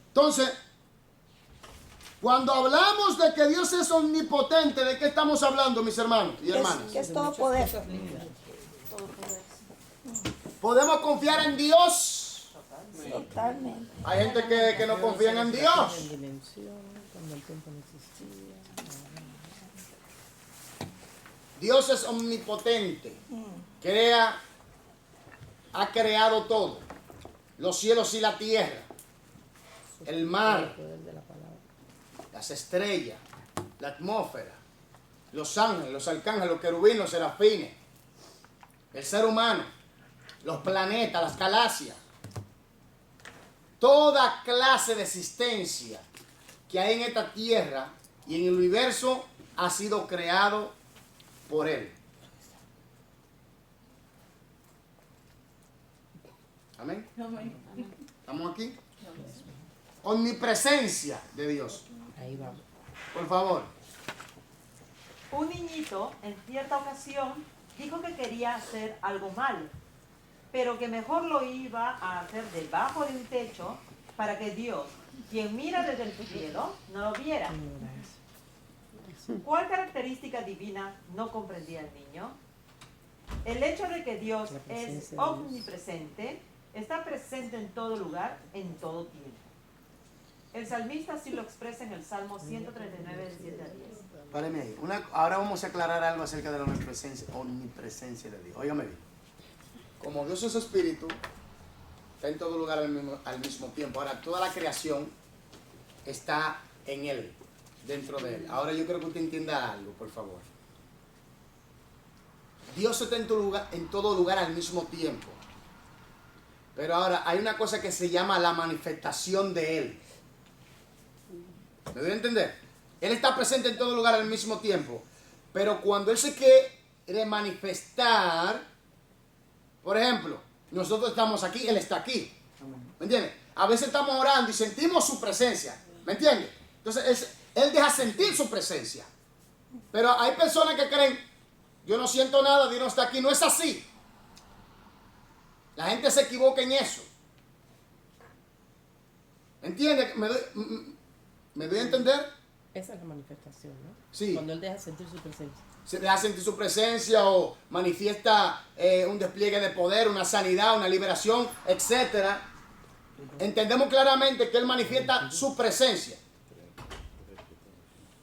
Entonces, cuando hablamos de que Dios es omnipotente, ¿de qué estamos hablando, mis hermanos y hermanas? Que es todo poder. ¿Podemos confiar en Dios? Totalmente. Hay gente que no confía en Dios. En dimensión, cuando el tiempo no existía. Dios es omnipotente. Ha creado todo. Los cielos y la tierra. El mar. El poder de la palabra. Las estrellas, la atmósfera, los ángeles, los arcángeles, los querubines, los serafines, el ser humano, los planetas, las galaxias, toda clase de existencia que hay en esta tierra y en el universo ha sido creado por Él. Amén. ¿Estamos aquí? Omnipresencia de Dios. Ahí vamos. Por favor. Un niñito en cierta ocasión dijo que quería hacer algo malo, pero que mejor lo iba a hacer debajo de un techo para que Dios, quien mira desde el cielo, no lo viera. ¿Cuál característica divina no comprendía el niño? El hecho de que Dios es omnipresente, está presente en todo lugar, en todo tiempo. El salmista así lo expresa en el Salmo 139, del 7 al 10. Páreme ahí. Ahora vamos a aclarar algo acerca de la omnipresencia de Dios. Óigame bien. Como Dios es espíritu, está en todo lugar al mismo tiempo. Ahora, toda la creación está en Él, dentro de Él. Ahora yo quiero que usted entienda algo, por favor. Dios está en todo lugar al mismo tiempo. Pero ahora hay una cosa que se llama la manifestación de Él. ¿Me doy a entender? Él está presente en todo lugar al mismo tiempo. Pero cuando Él se quiere manifestar, por ejemplo, nosotros estamos aquí, Él está aquí. ¿Me entiendes? A veces estamos orando y sentimos su presencia. ¿Me entiendes? Entonces Él deja sentir su presencia. Pero hay personas que creen, yo no siento nada, Dios no está aquí. No es así. La gente se equivoca en eso. ¿Me entiendes? ¿Me doy a entender? Esa es la manifestación, ¿no? Sí. Cuando Él deja sentir su presencia. Se deja sentir su presencia o manifiesta un despliegue de poder, una sanidad, una liberación, etc. Entendemos claramente que Él manifiesta su presencia.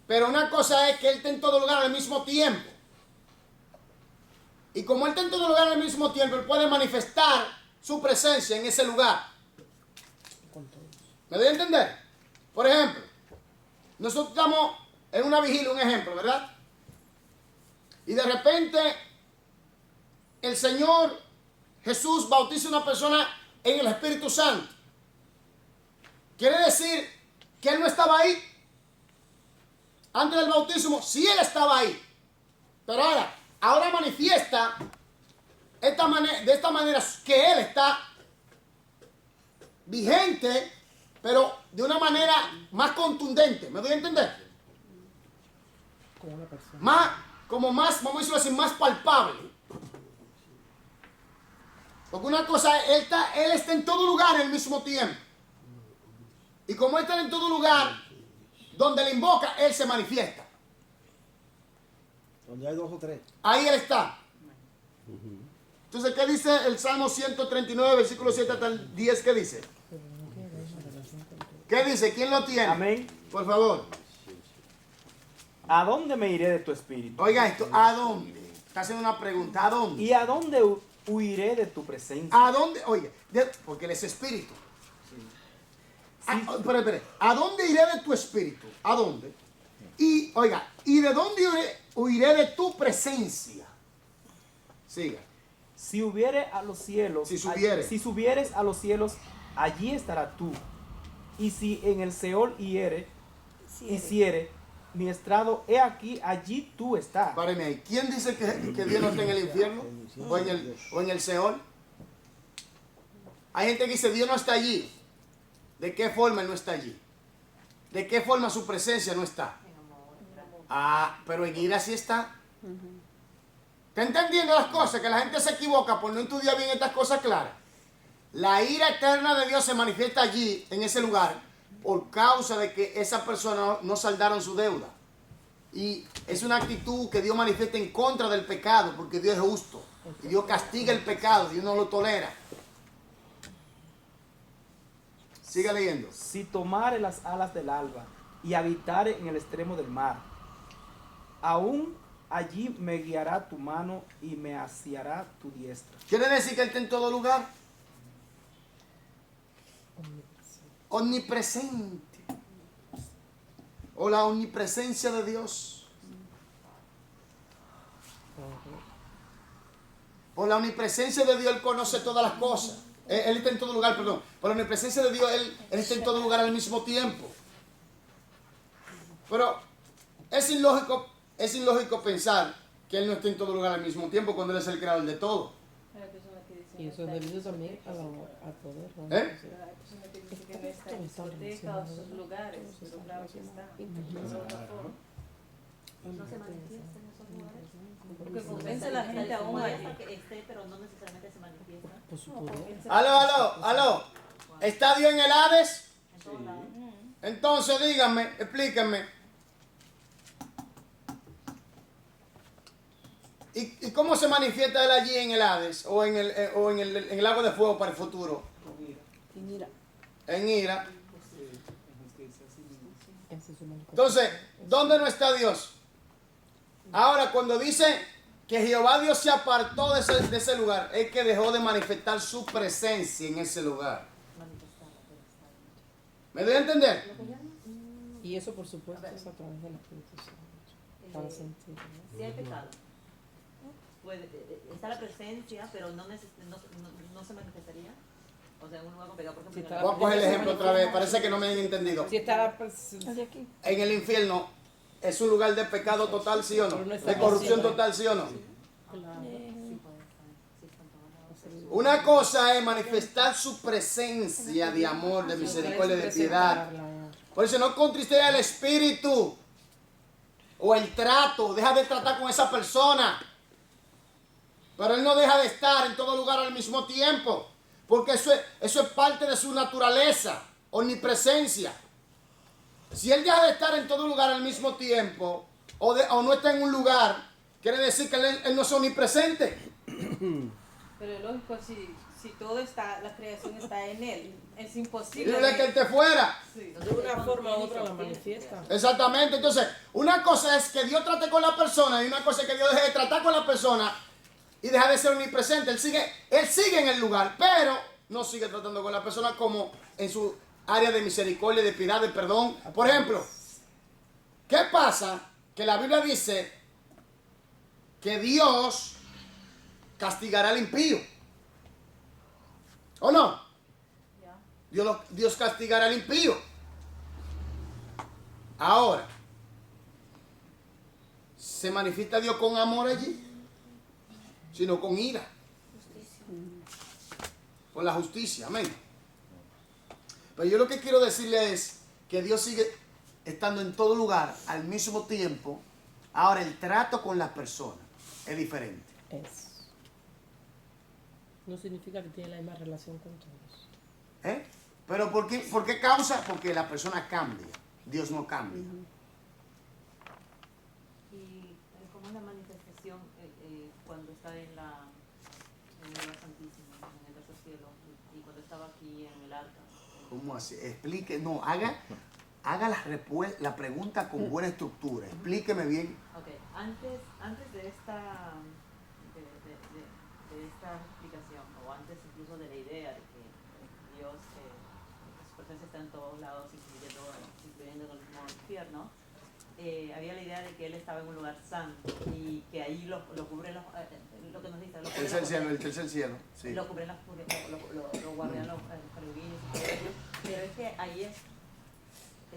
Pero una cosa es que Él está en todo lugar al mismo tiempo. Y como Él está en todo lugar al mismo tiempo, Él puede manifestar su presencia en ese lugar. ¿Me doy a entender? Por ejemplo, nosotros estamos en una vigilia, un ejemplo, ¿verdad? Y de repente el Señor Jesús bautiza a una persona en el Espíritu Santo. Quiere decir que Él no estaba ahí. Antes del bautismo, sí Él estaba ahí. Pero ahora manifiesta de esta manera que Él está vigente, pero de una manera más contundente. ¿Me doy a entender? Como una persona. Más, vamos a decirlo así, más palpable. Porque una cosa, Él está en todo lugar al mismo tiempo. Y como Él está en todo lugar, donde le invoca, Él se manifiesta. Donde hay dos o tres. Ahí Él está. Entonces, ¿qué dice el Salmo 139, versículo 7 hasta el 10? ¿Qué dice? ¿Qué dice? ¿Quién lo tiene? Amén. Por favor. ¿A dónde me iré de tu espíritu? Oiga esto, ¿a dónde? Está haciendo una pregunta, ¿a dónde? ¿Y a dónde huiré de tu presencia? ¿A dónde? Oye, porque Él es espíritu. Espera. ¿A dónde iré de tu espíritu? ¿A dónde? Y, oiga, ¿y de dónde huiré de tu presencia? Siga. Si hubiere a los cielos, Si subiere. si subieres a los cielos, allí estarás tú. Y si en el Seol hiciere mi estrado, he aquí, allí tú estás. Páreme ahí. ¿Quién dice que Dios no está en el infierno? ¿O en el Seol? Hay gente que dice, Dios no está allí. ¿De qué forma Él no está allí? ¿De qué forma su presencia no está? Pero en ira sí está. ¿Está entendiendo las cosas? Que la gente se equivoca por no estudiar bien estas cosas claras. La ira eterna de Dios se manifiesta allí, en ese lugar, por causa de que esas personas no saldaron su deuda. Y es una actitud que Dios manifiesta en contra del pecado, porque Dios es justo. Y Dios castiga el pecado, Dios no lo tolera. Siga leyendo. Si tomare las alas del alba y habitare en el extremo del mar, aún allí me guiará tu mano y me asiará tu diestra. ¿Quiere decir que Él está en todo lugar? Omnipresente. O la omnipresencia de Dios. Por la omnipresencia de Dios Él conoce todas las cosas. Él está en todo lugar, perdón. Por la omnipresencia de Dios Él está en todo lugar al mismo tiempo. Pero es ilógico pensar que Él no esté en todo lugar al mismo tiempo cuando Él es el creador de todo. Y eso es debido también al poder. ¿no? ¿Eh? Que no está en discoteca o sus lugares, pero claro que está. No se manifiesta en esos lugares. Porque convence a la gente aún allí. que esté, pero no necesariamente se manifiesta. Por su poder. Aló. ¿Está Dios en el Hades? En todos lados. Entonces díganme, explíquenme. ¿Y cómo se manifiesta Él allí en el Hades? O en el lago de fuego para el futuro. En ira. Entonces, ¿dónde no está Dios? Ahora, cuando dice que Jehová Dios se apartó de ese lugar, es que dejó de manifestar su presencia en ese lugar. ¿Me doy a entender? Y eso, por supuesto, es a través del Espíritu Santo. Para sentir. Si hay pecado, está la presencia, pero no se manifestaría. O sea, en un lugar con pecado, por ejemplo. Voy a coger el ejemplo otra vez, parece que no me han entendido. Si está la presencia. En el infierno, ¿es un lugar de pecado total, sí o no? ¿De corrupción total, sí o no? Una cosa es manifestar su presencia de amor, de misericordia, de piedad. Por eso no contriste al espíritu o el trato. Deja de tratar con esa persona. Pero Él no deja de estar en todo lugar al mismo tiempo. Porque eso es parte de su naturaleza, omnipresencia. Si Él deja de estar en todo lugar al mismo tiempo, o no está en un lugar, quiere decir que Él no es omnipresente. Pero es lógico, si todo está, la creación está en Él, es imposible. Dile que Él te fuera. Sí. De una forma u otra la manifiesta. Exactamente. Entonces, una cosa es que Dios trate con la persona y una cosa es que Dios deje de tratar con la persona y deja de ser omnipresente. Él sigue en el lugar, pero no sigue tratando con la persona como en su área de misericordia, de piedad, de perdón. Por ejemplo, ¿qué pasa? Que la Biblia dice que Dios castigará al impío. ¿O no? Dios castigará al impío. Ahora, ¿se manifiesta Dios con amor allí? Sino con ira. Con la justicia, amén. Pero yo lo que quiero decirle es que Dios sigue estando en todo lugar al mismo tiempo. Ahora el trato con las personas es diferente. No significa que tiene la misma relación con todos. ¿Pero por qué causa? Porque la persona cambia. Dios no cambia. Y como es la manifestación cuando está en el lugar santísimo, en el tercer cielo, y cuando estaba aquí en el arca. ¿Cómo así? Explique, no, haga la pregunta con buena estructura. Explíqueme bien. Ok, antes de esta explicación, o antes incluso de la idea de que Dios presencia está en todos lados, incluyendo en el mismo infierno, había la idea de que él estaba en un lugar santo y que ahí lo cubren lo que nos dice, lo cubren El tercer cielo, sí. lo cubren lo guardan los querubines y todo ello, pero es que ahí es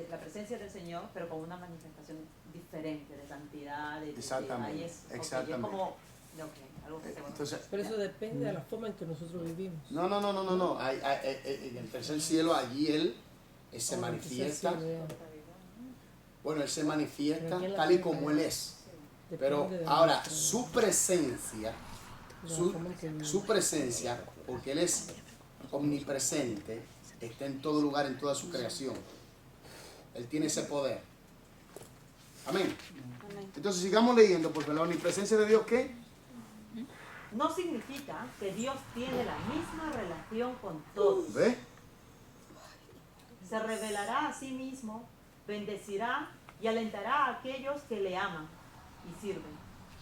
la presencia del Señor, pero con una manifestación diferente de santidad, Exactamente, ahí es, exactamente. Es como algo que se Entonces, Pero eso depende de la forma en que nosotros vivimos. no. En el tercer cielo, allí él se manifiesta. Bueno, él se manifiesta tal y como él es. Pero ahora, su presencia, porque él es omnipresente, está en todo lugar, en toda su creación. Él tiene ese poder. Amén. Entonces sigamos leyendo, porque la omnipresencia de Dios, ¿qué? no significa que Dios tiene la misma relación con todos. ¿Ve? Se revelará a sí mismo, bendecirá y alentará a aquellos que le aman y sirven,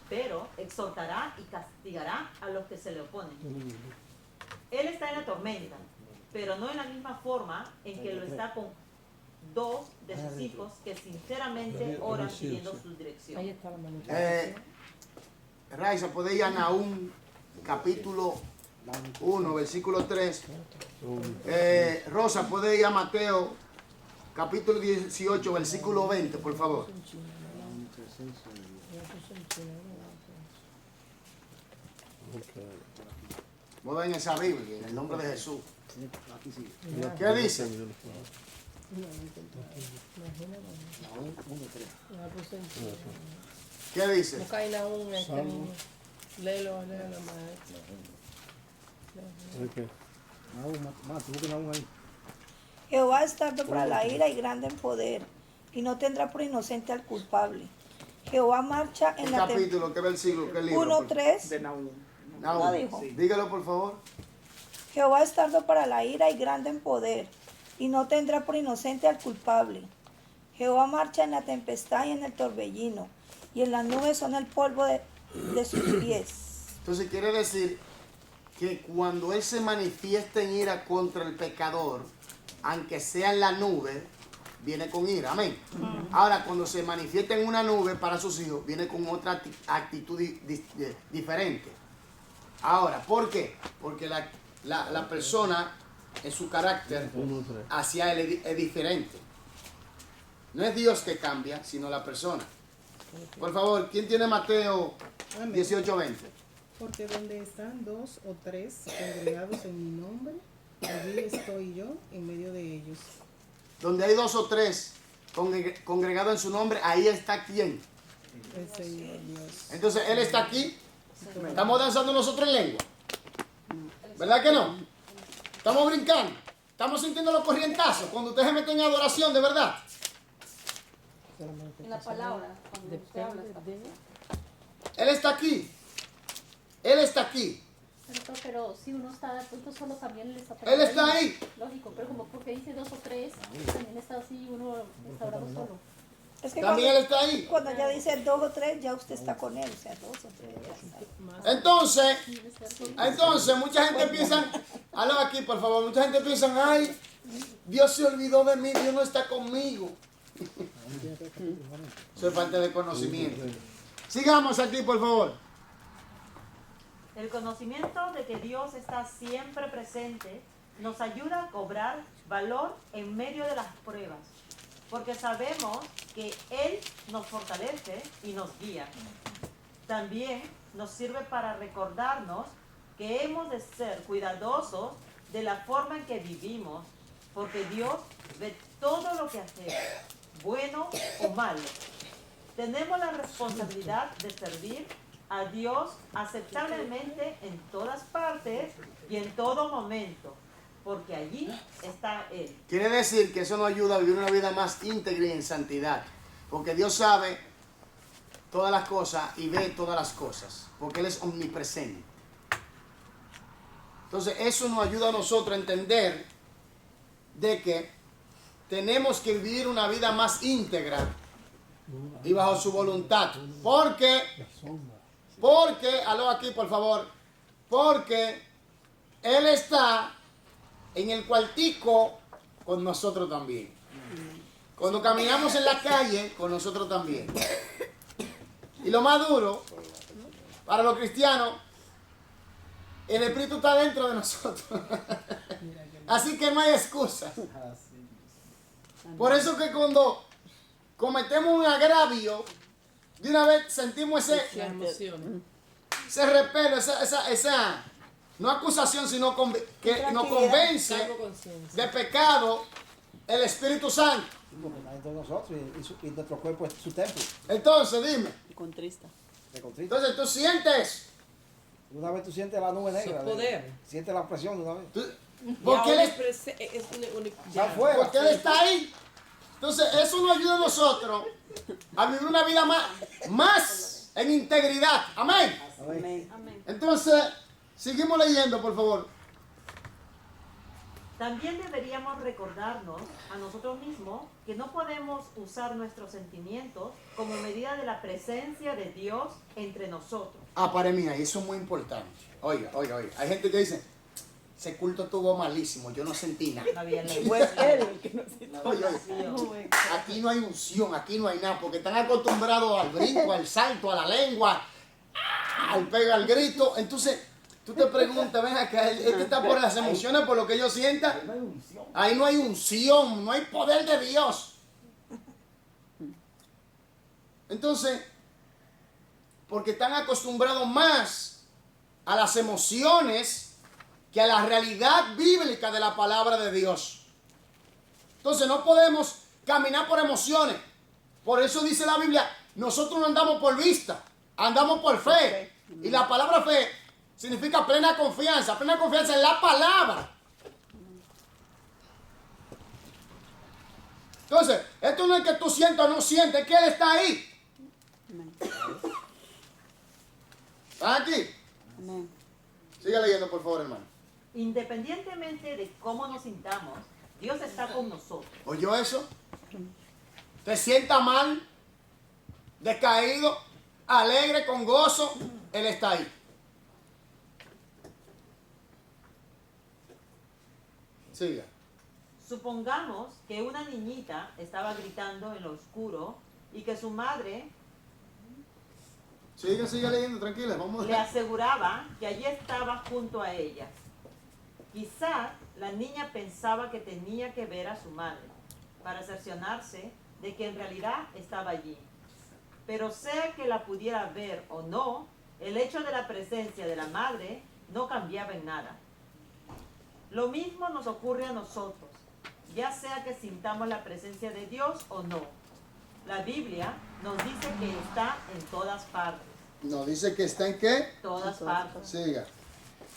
pero exhortará y castigará a los que se le oponen. Él está en la tormenta, pero no en la misma forma en que lo está con dos de sus hijos que sinceramente oran pidiendo su dirección. Ahí está la manifestación. Raiza, ¿puede ir a Nahum, capítulo 1, versículo 3? Rosa, ¿puede ir a Mateo, capítulo 18, versículo 20, por favor? Muevan esa Biblia en el nombre de Jesús. ¿Qué dice? ¿Qué dice? No cae Nahum, este niño. Léelo, maestro. Jehová es tardo para la ira y grande en poder, y no tendrá por inocente al culpable. Jehová marcha en ¿Qué la capítulo, qué versículo, qué libro? 1:3. De Nahum. Nahum. No dijo. Dígalo, por favor. Jehová es tardo para la ira y grande en poder, y no tendrá por inocente al culpable. Jehová marcha en la tempestad y en el torbellino, y en las nubes son el polvo de sus pies. Entonces quiere decir que cuando Él se manifiesta en ira contra el pecador, aunque sea en la nube, viene con ira. Amén. Ahora, cuando se manifiesta en una nube para sus hijos, viene con otra actitud diferente. Ahora, ¿por qué? Porque la persona, en su carácter, hacia Él es diferente. No es Dios que cambia, sino la persona. Por favor, ¿quién tiene Mateo 18:20? Porque donde están 2 o 3 congregados en mi nombre, allí estoy yo en medio de ellos. Donde hay 2 o 3 congregados en su nombre, ahí está quién. El Señor Dios. Entonces, Él está aquí. Estamos danzando nosotros en lengua. ¿Verdad que no? Estamos brincando. Estamos sintiendo los corrientazos cuando ustedes se meten en adoración, de verdad. En la palabra, cuando usted habla, está Él está aquí. Él está aquí. pero si uno está de pronto solo, también le está Él está ahí. Lógico, pero como porque dice 2 o 3, también está así, uno está orando solo. Es que También Él está ahí. Cuando ya dice 2 o 3, ya usted está con Él, o sea, 2 o 3 ya está. Entonces, mucha gente piensa, aló aquí por favor, mucha gente piensa, ay, Dios se olvidó de mí, Dios no está conmigo. Eso es falta de conocimiento. Sigamos aquí, por favor. El conocimiento de que Dios está siempre presente nos ayuda a cobrar valor en medio de las pruebas, porque sabemos que Él nos fortalece y nos guía. También nos sirve para recordarnos que hemos de ser cuidadosos de la forma en que vivimos, porque Dios ve todo lo que hacemos, bueno o malo. Tenemos la responsabilidad de servir a Dios aceptablemente en todas partes y en todo momento, porque allí está Él. Quiere decir que eso nos ayuda a vivir una vida más íntegra y en santidad, porque Dios sabe todas las cosas y ve todas las cosas, porque Él es omnipresente. Entonces eso nos ayuda a nosotros a entender de que tenemos que vivir una vida más íntegra y bajo su voluntad. Porque, aló aquí por favor, porque Él está en el cuartico con nosotros también. Cuando caminamos en la calle, con nosotros también. Y lo más duro, para los cristianos, el Espíritu está dentro de nosotros. Así que no hay excusas. Por eso que cuando cometemos un agravio, de una vez sentimos ese repelo, esa no acusación, sino que nos convence de pecado el Espíritu Santo. Porque está dentro de nosotros y nuestro cuerpo es su templo. Entonces, dime. Te contrista. Te contrista. Entonces tú sientes. Una vez tú sientes la nube negra. Su poder. Sientes la presión de una vez. Porque él, porque él está ahí. Entonces, eso nos ayuda a nosotros a vivir una vida más en integridad. Amén. Amén. Entonces, seguimos leyendo, por favor. También deberíamos recordarnos a nosotros mismos que no podemos usar nuestros sentimientos como medida de la presencia de Dios entre nosotros. Para mí, eso es muy importante. Oiga. Hay gente que dice, ese culto estuvo malísimo, yo no sentí nada. Oye, aquí no hay unción, aquí no hay nada, porque están acostumbrados al brinco, al salto, a la lengua, al pega, al grito. Entonces, tú te preguntas, ven acá, este está por las emociones, por lo que yo sienta. Ahí no hay unción, no hay poder de Dios. Entonces, porque están acostumbrados más a las emociones que a la realidad bíblica de la palabra de Dios. Entonces no podemos caminar por emociones. Por eso dice la Biblia, nosotros no andamos por vista, andamos por fe. Y la palabra fe significa plena confianza en la palabra. Entonces, esto no es que tú sientas o no sientes, es que Él está ahí. ¿Están aquí? Amén. Sigue leyendo, por favor, hermano. Independientemente de cómo nos sintamos, Dios está con nosotros. ¿Oyó eso? ¿Te sienta mal? ¿Decaído? ¿Alegre? ¿Con gozo? Él está ahí. Siga. Supongamos que una niñita estaba gritando en lo oscuro y que su madre Sigue leyendo, tranquila. Vamos le aseguraba que allí estaba junto a ella. Quizá la niña pensaba que tenía que ver a su madre para cerciorarse de que en realidad estaba allí. Pero sea que la pudiera ver o no, el hecho de la presencia de la madre no cambiaba en nada. Lo mismo nos ocurre a nosotros, ya sea que sintamos la presencia de Dios o no. La Biblia nos dice que está en todas partes. ¿Nos dice que está en qué? Todas partes. Siga.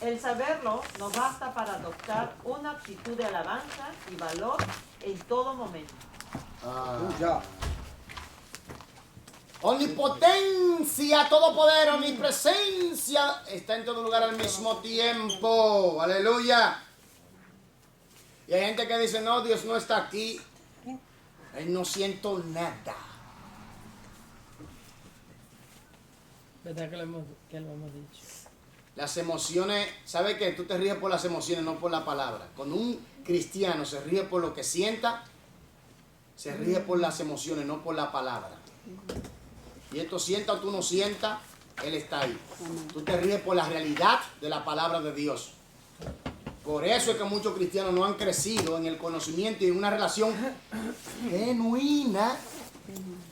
El saberlo nos basta para adoptar una actitud de alabanza y valor en todo momento. Omnipotencia, todo poder, omnipresencia está en todo lugar al mismo tiempo. Aleluya. Y hay gente que dice, no, Dios no está aquí. No siento nada. ¿Verdad que lo hemos dicho? Las emociones, ¿sabe qué? Tú te ríes por las emociones, no por la palabra. Cuando un cristiano se ríe por lo que sienta, se ríe por las emociones, no por la palabra. Y esto sienta o tú no sientas, Él está ahí. Tú te ríes por la realidad de la palabra de Dios. Por eso es que muchos cristianos no han crecido en el conocimiento y en una relación genuina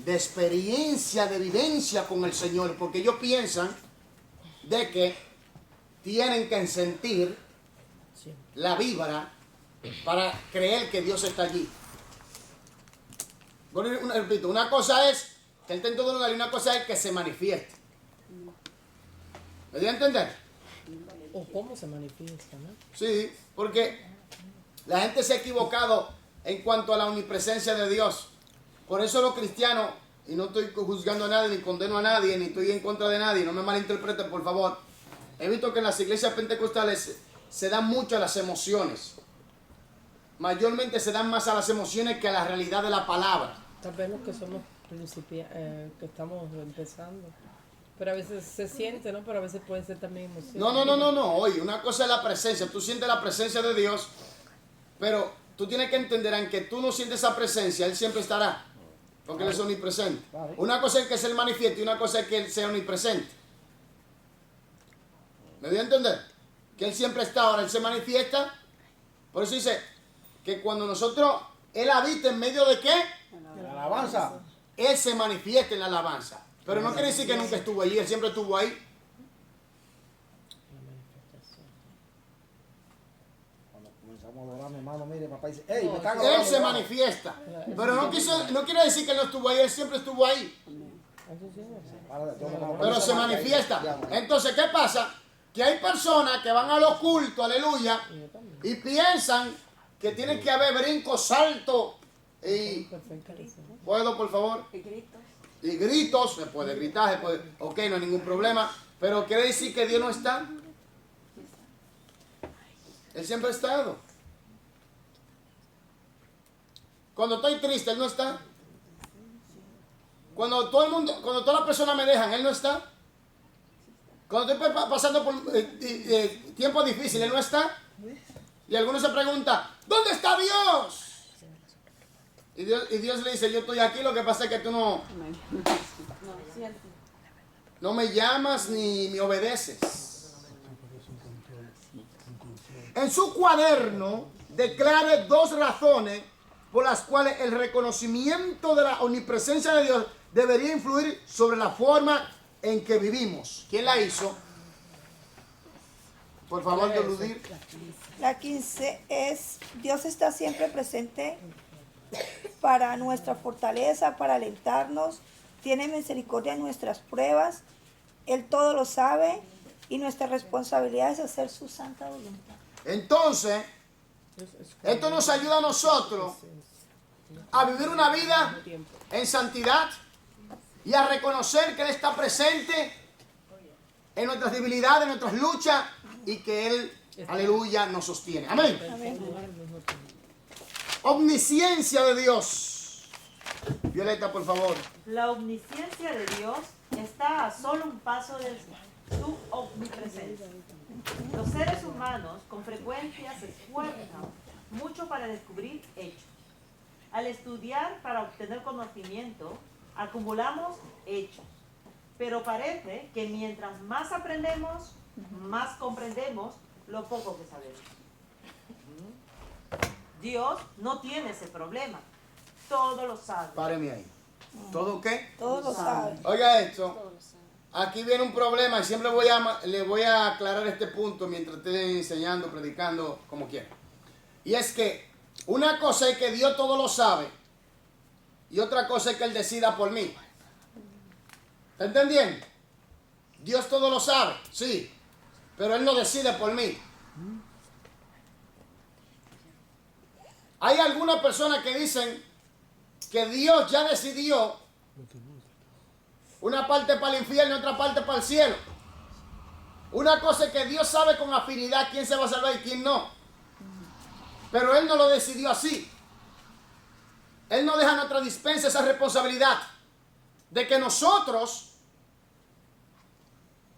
de experiencia, de vivencia con el Señor, porque ellos piensan de que tienen que sentir la vibra para creer que Dios está allí. Bueno, repito, una cosa es que Él está en todo lugar y una cosa es que se manifieste. ¿Me dio a entender? O cómo se manifiesta, ¿no? Sí, porque la gente se ha equivocado en cuanto a la omnipresencia de Dios. Por eso los cristianos, y no estoy juzgando a nadie, ni condeno a nadie, ni estoy en contra de nadie, no me malinterpreten, por favor. He visto que en las iglesias pentecostales se dan mucho a las emociones. Mayormente se dan más a las emociones que a la realidad de la palabra. Tal vez los que somos que estamos empezando. Pero a veces se siente, ¿no? Pero a veces puede ser también emoción. No. Oye, una cosa es la presencia. Tú sientes la presencia de Dios, pero tú tienes que entender, aunque tú no sientes esa presencia, Él siempre estará. Porque Él es omnipresente. Una cosa es que se Él manifieste y una cosa es que Él sea omnipresente. ¿Me dio a entender? Que Él siempre está, ahora Él se manifiesta. Por eso dice que cuando nosotros, Él habita en medio de ¿qué? De la alabanza. Él se manifiesta en la alabanza. Pero no quiere decir que nunca estuvo allí, Él siempre estuvo ahí. Cuando comenzamos a adorar, mi hermano, mire, papá dice, hey, me están Él adorando se ya". manifiesta. Pero no quiere decir que Él no estuvo ahí, Él siempre estuvo ahí. Pero se manifiesta. Entonces, ¿qué pasa? Que hay personas que van a los cultos, aleluya, y piensan que tiene que haber brincos, saltos y... ¿Puedo, por favor? Y gritos, se puede gritar, se puede... Ok, no hay ningún problema. Pero quiere decir que Dios no está. Él siempre ha estado. Cuando estoy triste, Él no está. Cuando todo el mundo, cuando todas las personas me dejan, Él no está. Cuando estoy pasando por tiempos difíciles, Él no está. Y algunos se preguntan, ¿dónde está Dios? Y Dios le dice, yo estoy aquí, lo que pasa es que tú no me llamas ni me obedeces. En su cuaderno declare 2 razones por las cuales el reconocimiento de la omnipresencia de Dios debería influir sobre la forma en que vivimos. ¿Quién la hizo? Por favor, Yoludir. La 15 es, Dios está siempre presente para nuestra fortaleza, para alentarnos, tiene misericordia en nuestras pruebas, Él todo lo sabe y nuestra responsabilidad es hacer su santa voluntad. Entonces, esto nos ayuda a nosotros a vivir una vida en santidad y a reconocer que Él está presente en nuestras debilidades, en nuestras luchas y que Él, aleluya, nos sostiene. Amén. Omnisciencia de Dios. Violeta, por favor. La omnisciencia de Dios está a solo un paso de su omnipresencia. Los seres humanos con frecuencia se esfuerzan mucho para descubrir hechos. Al estudiar para obtener conocimiento, acumulamos hechos. Pero parece que mientras más aprendemos, más comprendemos lo poco que sabemos. Dios no tiene ese problema. Todo lo sabe. Páreme ahí. ¿Todo qué? Todo lo sabe. Oiga esto. Aquí viene un problema y siempre le voy a aclarar este punto mientras esté enseñando, predicando, como quiera. Y es que una cosa es que Dios todo lo sabe y otra cosa es que Él decida por mí. ¿Está entendiendo? Dios todo lo sabe, sí, pero Él no decide por mí. Hay algunas personas que dicen que Dios ya decidió una parte para el infierno y otra parte para el cielo. Una cosa es que Dios sabe con afinidad quién se va a salvar y quién no. Pero Él no lo decidió así. Él no deja a nuestra dispensa esa responsabilidad de que nosotros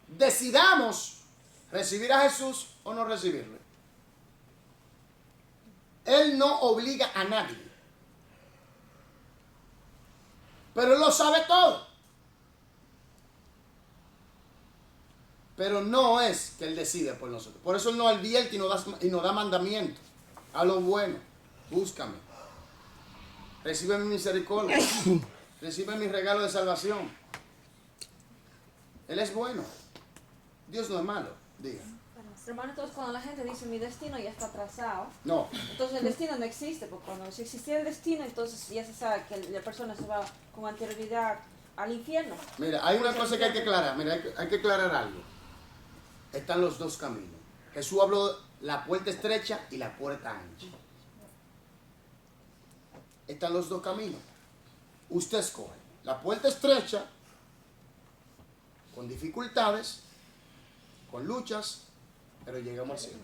decidamos recibir a Jesús o no recibirlo. Él no obliga a nadie. Pero Él lo sabe todo. Pero no es que Él decide por nosotros. Por eso Él nos advierte y nos da mandamientos. A lo bueno, búscame. Recibe mi misericordia. Recibe mi regalo de salvación. Él es bueno. Dios no es malo. Diga. Hermano, entonces cuando la gente dice mi destino ya está trazado, No. entonces el destino no existe, porque cuando si existiera el destino, entonces ya se sabe que la persona se va con anterioridad al infierno. Mira, hay una cosa que hay que aclarar. Mira, hay que aclarar algo. Están los dos caminos. Jesús habló de la puerta estrecha y la puerta ancha. Están los dos caminos. Usted escoge la puerta estrecha, con dificultades, con luchas, pero llegamos al cielo.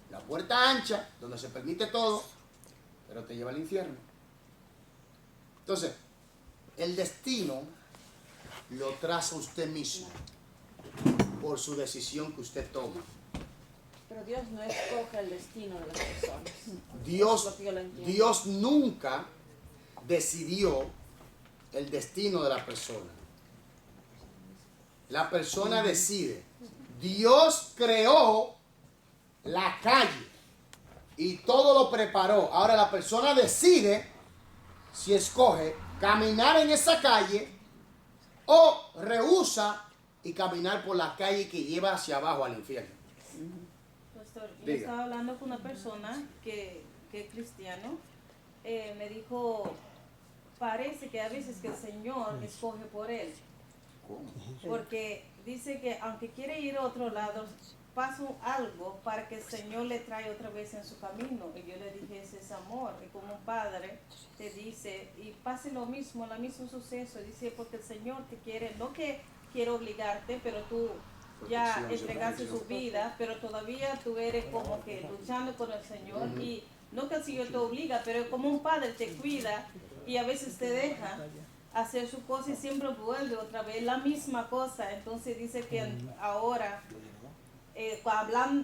La puerta ancha, donde se permite todo, pero te lleva al infierno. Entonces, el destino lo traza usted mismo por su decisión que usted toma. Pero Dios no escoge escoge el destino de las personas. Dios, Eso es lo que yo lo entiendo. Dios nunca decidió el destino de la persona. La persona decide. Dios creó la calle y todo lo preparó. Ahora la persona decide si escoge caminar en esa calle o rehúsa y caminar por la calle que lleva hacia abajo al infierno. Pastor, yo Diga. estaba hablando con una persona que es cristiano. Me dijo, parece que a veces que el Señor escoge por él. Porque dice que aunque quiere ir a otro lado, pasa algo para que el Señor le trae otra vez en su camino. Y yo le dije, ese es amor. Y como un padre te dice, y pase lo mismo, el mismo suceso. Dice, porque el Señor te quiere, no que quiere obligarte, pero tú ya entregaste su vida, pero todavía tú eres como que luchando con el Señor. Y no que el Señor te obliga, pero como un padre te cuida y a veces te deja hacer su cosa y siempre vuelve otra vez la misma cosa. Entonces dice que ahora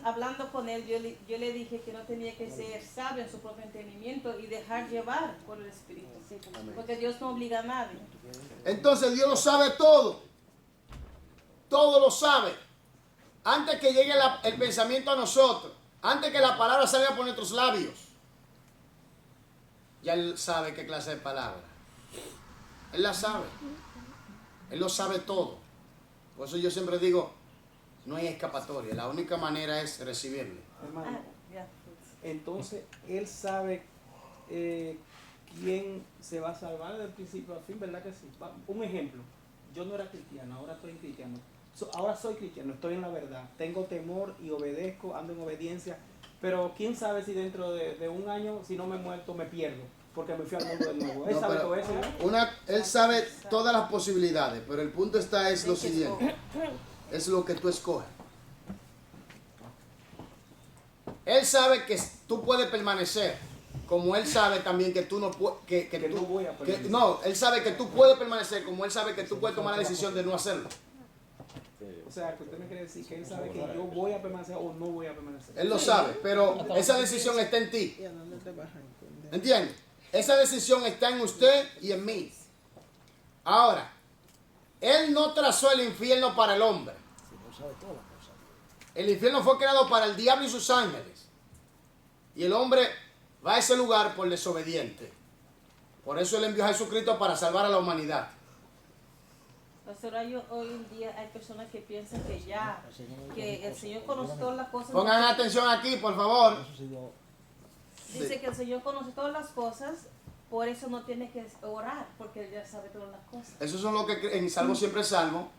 hablando con él, yo le dije que no tenía que ser sabio en su propio entendimiento y dejar llevar por el Espíritu, porque Dios no obliga a nadie. Entonces Dios lo sabe todo. Todo lo sabe. Antes que llegue el pensamiento a nosotros, antes que la palabra salga por nuestros labios, ya Él sabe qué clase de palabra. Él la sabe. Él lo sabe todo. Por eso yo siempre digo, no hay escapatoria. La única manera es recibirle. Hermano, entonces Él sabe quién se va a salvar del principio al fin, ¿verdad que sí? Un ejemplo, yo no era cristiano, ahora estoy cristiano. Ahora soy cristiano, estoy en la verdad, tengo temor y obedezco, ando en obediencia, pero quién sabe si dentro de un año, si no me he muerto, me pierdo, porque me fui al mundo de nuevo. Él No, sabe pero todo eso, ¿no? Él sabe todas las posibilidades, pero el punto es lo siguiente. Es lo que tú escoges. Él sabe que tú puedes permanecer, como Él sabe también que tú no puedes, no, Él sabe que tú puedes permanecer, como Él sabe que tú puedes tomar la decisión de no hacerlo. O sea, que usted me quiere decir que Él sabe que yo voy a permanecer o no voy a permanecer. Él lo sabe, pero esa decisión está en ti. ¿Entiendes? Esa decisión está en usted y en mí. Ahora, Él no trazó el infierno para el hombre. El infierno fue creado para el diablo y sus ángeles. Y el hombre va a ese lugar por desobediente. Por eso Él envió a Jesucristo para salvar a la humanidad. Pastor, hoy en día hay personas que piensan que el Señor conoce todas las cosas. Pongan atención aquí, por favor. Dice que el Señor conoce todas las cosas, por eso no tiene que orar, porque Él ya sabe todas las cosas. Esos son los que en salvo siempre salvo.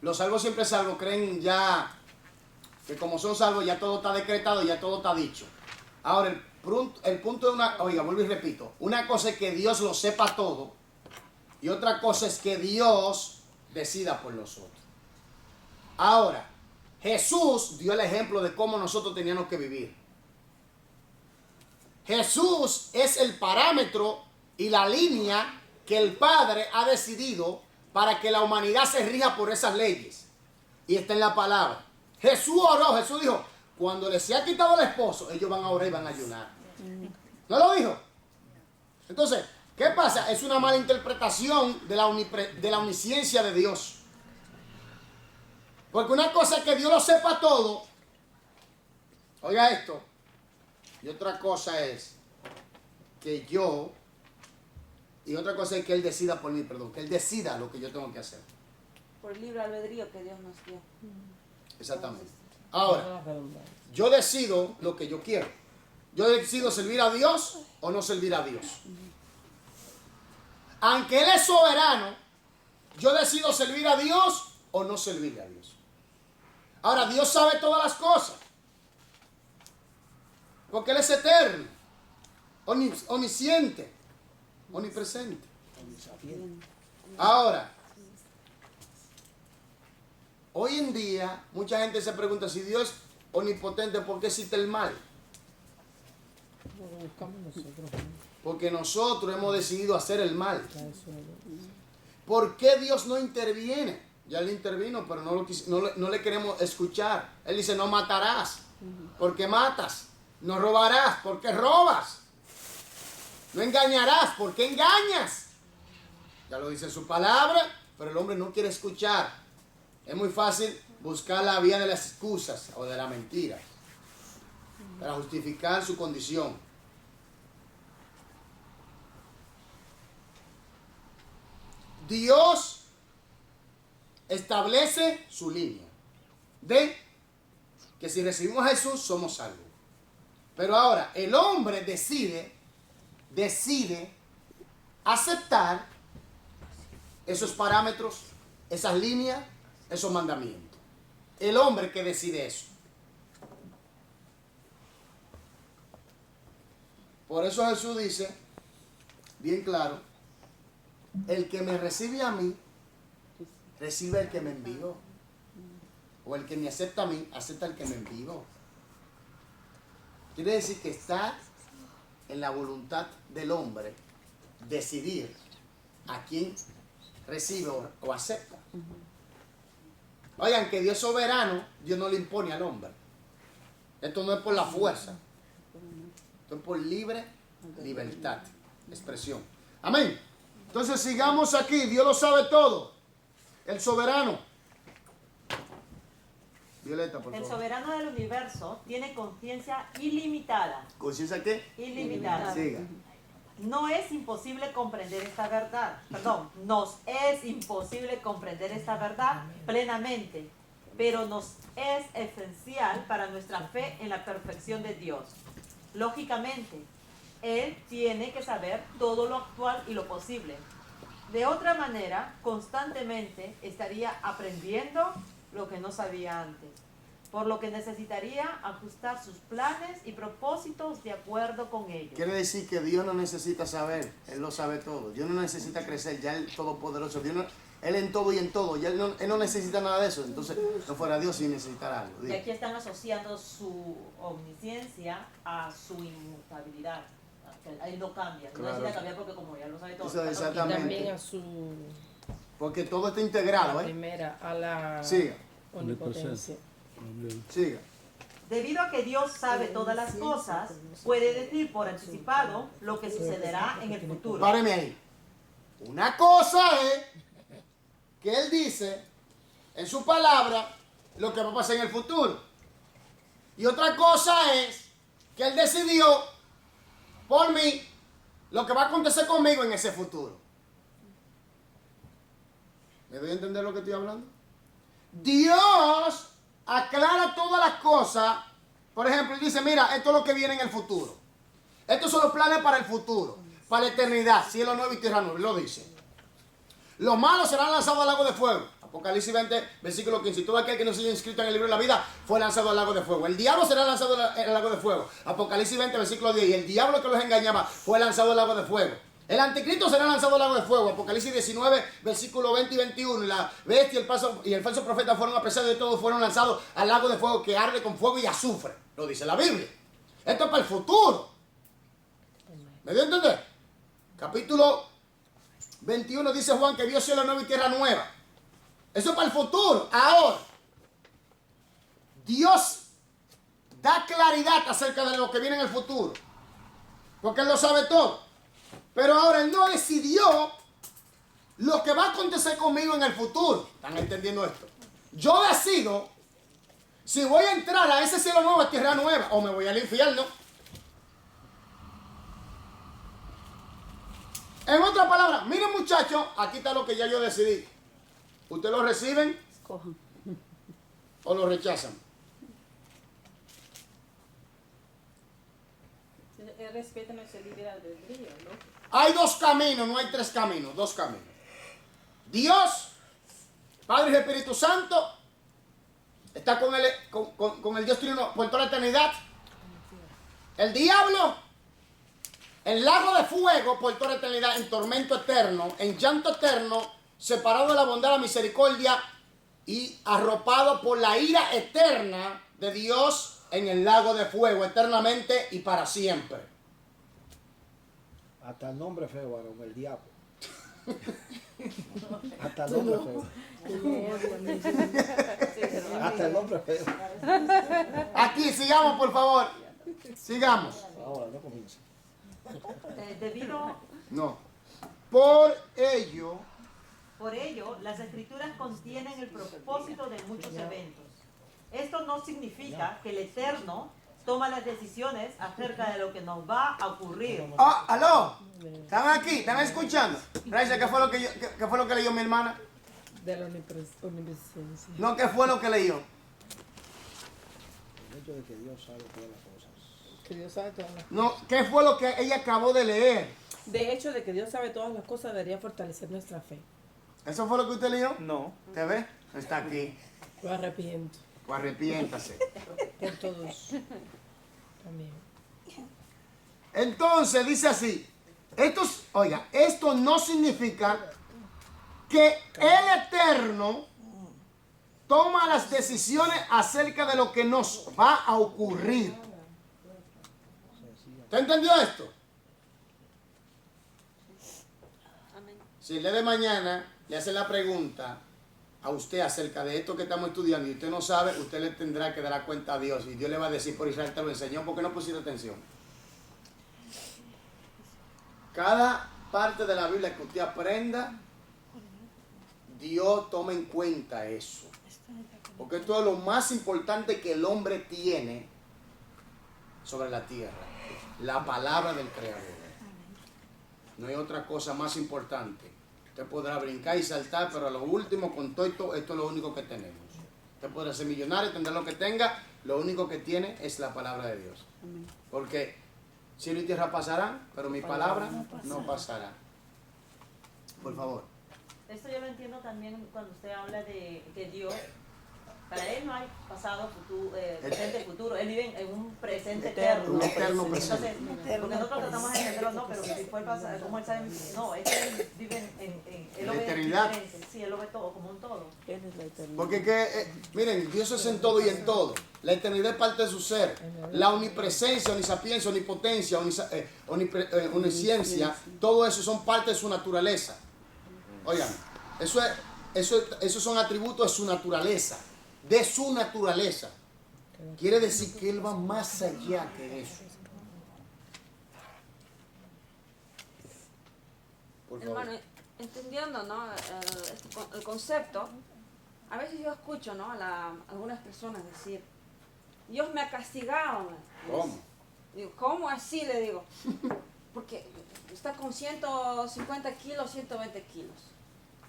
Los salvos siempre salvos creen ya que como son salvos ya todo está decretado, ya todo está dicho. Ahora, el punto de oiga, vuelvo y repito, una cosa es que Dios lo sepa todo y otra cosa es que Dios decida por nosotros. Ahora, Jesús dio el ejemplo de cómo nosotros teníamos que vivir. Jesús es el parámetro y la línea que el Padre ha decidido para que la humanidad se rija por esas leyes. Y está en la palabra. Jesús oró, Jesús dijo, cuando les sea quitado el esposo, ellos van a orar y van a ayunar. ¿No lo dijo? Entonces, ¿qué pasa? Es una mala interpretación de la omnisciencia de Dios. Porque una cosa es que Dios lo sepa todo. Oiga esto. Y otra cosa es que y otra cosa es que Él decida por mí, perdón, que Él decida lo que yo tengo que hacer. Por el libre albedrío que Dios nos dio. Exactamente. Ahora, yo decido lo que yo quiero. Yo decido servir a Dios o no servir a Dios. Aunque Él es soberano, yo decido servir a Dios o no servir a Dios. Ahora, Dios sabe todas las cosas. Porque Él es eterno, omnisciente, omnipresente. Ahora, hoy en día, mucha gente se pregunta si Dios es omnipotente, ¿por qué existe el mal? Porque nosotros hemos decidido hacer el mal. ¿Por qué Dios no interviene? Ya Él intervino, pero no le queremos escuchar. Él dice, no matarás, porque matas. No robarás, porque robas. No engañarás, porque engañas. Ya lo dice su palabra, pero el hombre no quiere escuchar. Es muy fácil buscar la vía de las excusas o de la mentira para justificar su condición. Dios establece su línea de que si recibimos a Jesús somos salvos. Pero ahora el hombre decide aceptar esos parámetros, esas líneas, esos mandamientos. El hombre que decide eso. Por eso Jesús dice, bien claro, el que me recibe a mí, recibe al que me envió. O el que me acepta a mí, acepta al que me envió. Quiere decir que está en la voluntad del hombre decidir a quién recibe o acepta. Oigan, que Dios es soberano, Dios no le impone al hombre. Esto no es por la fuerza. Esto es por libre libertad, expresión. Amén. Entonces sigamos aquí. Dios lo sabe todo. El soberano. Violeta, por favor. El soberano del universo tiene conciencia ilimitada. ¿Conciencia qué? Ilimitada. Siga. No es imposible comprender esta verdad. Perdón, nos es imposible comprender esta verdad plenamente, pero nos es esencial para nuestra fe en la perfección de Dios. Lógicamente, Él tiene que saber todo lo actual y lo posible. De otra manera, constantemente estaría aprendiendo lo que no sabía antes, por lo que necesitaría ajustar sus planes y propósitos de acuerdo con ellos. Quiere decir que Dios no necesita saber, Él lo sabe todo. Dios no necesita crecer, ya Él todopoderoso. Él en todo y en todo, ya él no necesita nada de eso. Entonces, no fuera Dios sin necesitar algo. Y aquí están asociando su omnisciencia a su inmutabilidad. Ahí no cambia, no Claro. necesita cambiar porque como ya lo sabe todo. Eso está Y también exactamente. a su Porque todo está integrado, ¿eh? primera, a la Siga, omnipotencia. siga. Debido a que Dios sabe todas las cosas, puede decir por anticipado lo que sucederá en el futuro. Páreme ahí. Una cosa es que Él dice en su palabra lo que va a pasar en el futuro. Y otra cosa es que Él decidió por mí lo que va a acontecer conmigo en ese futuro. ¿Me doy a entender lo que estoy hablando? Dios aclara todas las cosas. Por ejemplo, Él dice, mira, esto es lo que viene en el futuro. Estos son los planes para el futuro, para la eternidad, cielo nuevo y tierra nueva. Lo dice. Los malos serán lanzados al lago de fuego. Apocalipsis 20, versículo 15. Todo aquel que no se haya inscrito en el libro de la vida fue lanzado al lago de fuego. El diablo será lanzado al lago de fuego. Apocalipsis 20, versículo 10. Y el diablo que los engañaba fue lanzado al lago de fuego. El anticristo será lanzado al lago de fuego. Apocalipsis 19, versículo 20 y 21. Y la bestia y el falso profeta fueron, a pesar de todo, fueron lanzados al lago de fuego que arde con fuego y azufre. Lo dice la Biblia. Esto es para el futuro. ¿Me dio a entender? Capítulo 21 dice Juan que vio cielo nuevo y tierra nueva. Eso es para el futuro. Ahora, Dios da claridad acerca de lo que viene en el futuro. Porque Él lo sabe todo. Pero ahora Él no decidió lo que va a acontecer conmigo en el futuro. ¿Están entendiendo esto? Yo decido si voy a entrar a ese cielo nuevo, a tierra nueva, o me voy al infierno. En otras palabras, miren muchachos, aquí está lo que ya yo decidí. ¿Ustedes lo reciben o lo rechazan? Él respeta nuestro libre albedrío, ¿no? Hay dos caminos, no hay tres caminos, dos caminos. Dios, Padre y Espíritu Santo, está con el Dios Trino por toda la eternidad. El diablo, el lago de fuego por toda la eternidad, en tormento eterno, en llanto eterno, separado de la bondad, la misericordia y arropado por la ira eterna de Dios en el lago de fuego, eternamente y para siempre. Hasta el nombre feo, varón, el diablo. Hasta el nombre feo. Hasta el nombre feo. Aquí, sigamos por favor. Sigamos. Ahora, no comienza. Debido, No. Por ello, las escrituras contienen el propósito de muchos eventos. Esto no significa que el Eterno toma las decisiones acerca de lo que nos va a ocurrir. ah, aló, ¿están aquí? ¿Están escuchando? Raisa, ¿qué fue lo que qué fue lo que leyó mi hermana? De la omnipresencia. No, ¿qué fue lo que leyó? El hecho de que Dios sabe todas las cosas. Que Dios sabe todas las No, ¿qué fue lo que ella acabó de leer? De hecho, de que Dios sabe todas las cosas debería fortalecer nuestra fe. ¿Eso fue lo que usted leyó? No. ¿Te ve? Está aquí. Lo arrepiento. Pues arrepiéntase. Por todos. También. Entonces dice así. Esto no significa que el Eterno toma las decisiones acerca de lo que nos va a ocurrir. ¿Usted entendió esto? Si el día de mañana le hacen la pregunta a usted acerca de esto que estamos estudiando y usted no sabe, usted le tendrá que dar cuenta a Dios y Dios le va a decir: por Israel te lo enseñó, porque no pusiste atención. Cada parte de la Biblia que usted aprenda, Dios toma en cuenta eso. Porque esto es lo más importante que el hombre tiene sobre la tierra. La palabra del Creador. No hay otra cosa más importante. Usted podrá brincar y saltar, pero a lo último, con todo esto es lo único que tenemos. Usted podrá ser millonario, tendrá lo que tenga, lo único que tiene es la palabra de Dios. Porque cielo y tierra pasarán, pero mi palabra no pasará. Por favor. Esto yo lo entiendo también cuando usted habla de que Dios, para Él no hay pasado, futuro, presente y futuro. Él vive en un presente eterno. Un eterno presente. Entonces, porque nosotros tratamos de entenderlo, no, pero si fue el pasado, ¿cómo Él sabe? No, es que Él vive en la eternidad. Sí, Él lo ve todo, como un todo. Porque miren, Dios es en todo y en todo. La eternidad es parte de su ser. La omnipresencia, omnisapiencia, omnipotencia, omnisciencia, todo eso son parte de su naturaleza. Oigan, esos son atributos de su naturaleza. De su naturaleza. Quiere decir que Él va más allá que eso. Por favor. Hermano, entendiendo, ¿no? el concepto, a veces yo escucho, ¿no? Algunas personas decir: Dios me ha castigado. ¿Cómo? Digo, ¿cómo así? Le digo, porque está con 150 kilos, 120 kilos.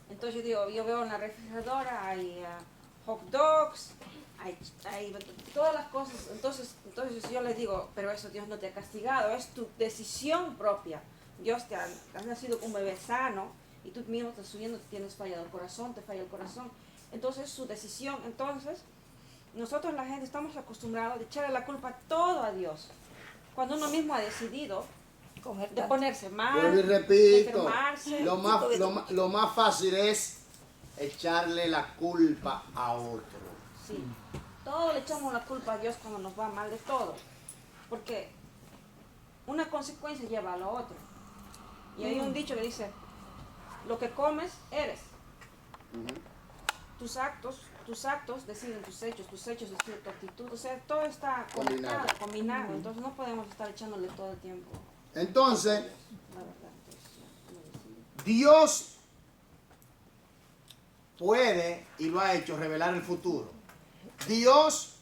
Entonces yo veo en la refrigeradora hay hot dogs, hay todas las cosas. Entonces yo le digo: pero eso Dios no te ha castigado, es tu decisión propia. Dios te ha nacido como bebé sano y tú mismo estás subiendo, tienes fallado el corazón, te falla el corazón. Entonces es su decisión. Entonces nosotros, la gente, estamos acostumbrados a echarle la culpa todo a Dios, cuando uno mismo ha decidido de ponerse mal, Vuelvo y de repito, enfermarse. lo más fácil es echarle la culpa a otro. Sí, todo le echamos la culpa a Dios cuando nos va mal de todo, porque una consecuencia lleva a lo otro. Y hay un dicho que dice: lo que comes eres. Tus actos deciden tus hechos deciden tu actitud. O sea, todo está combinado. Entonces no podemos estar echándole todo el tiempo. Entonces, La verdad. Dios puede, y lo ha hecho, revelar el futuro. Dios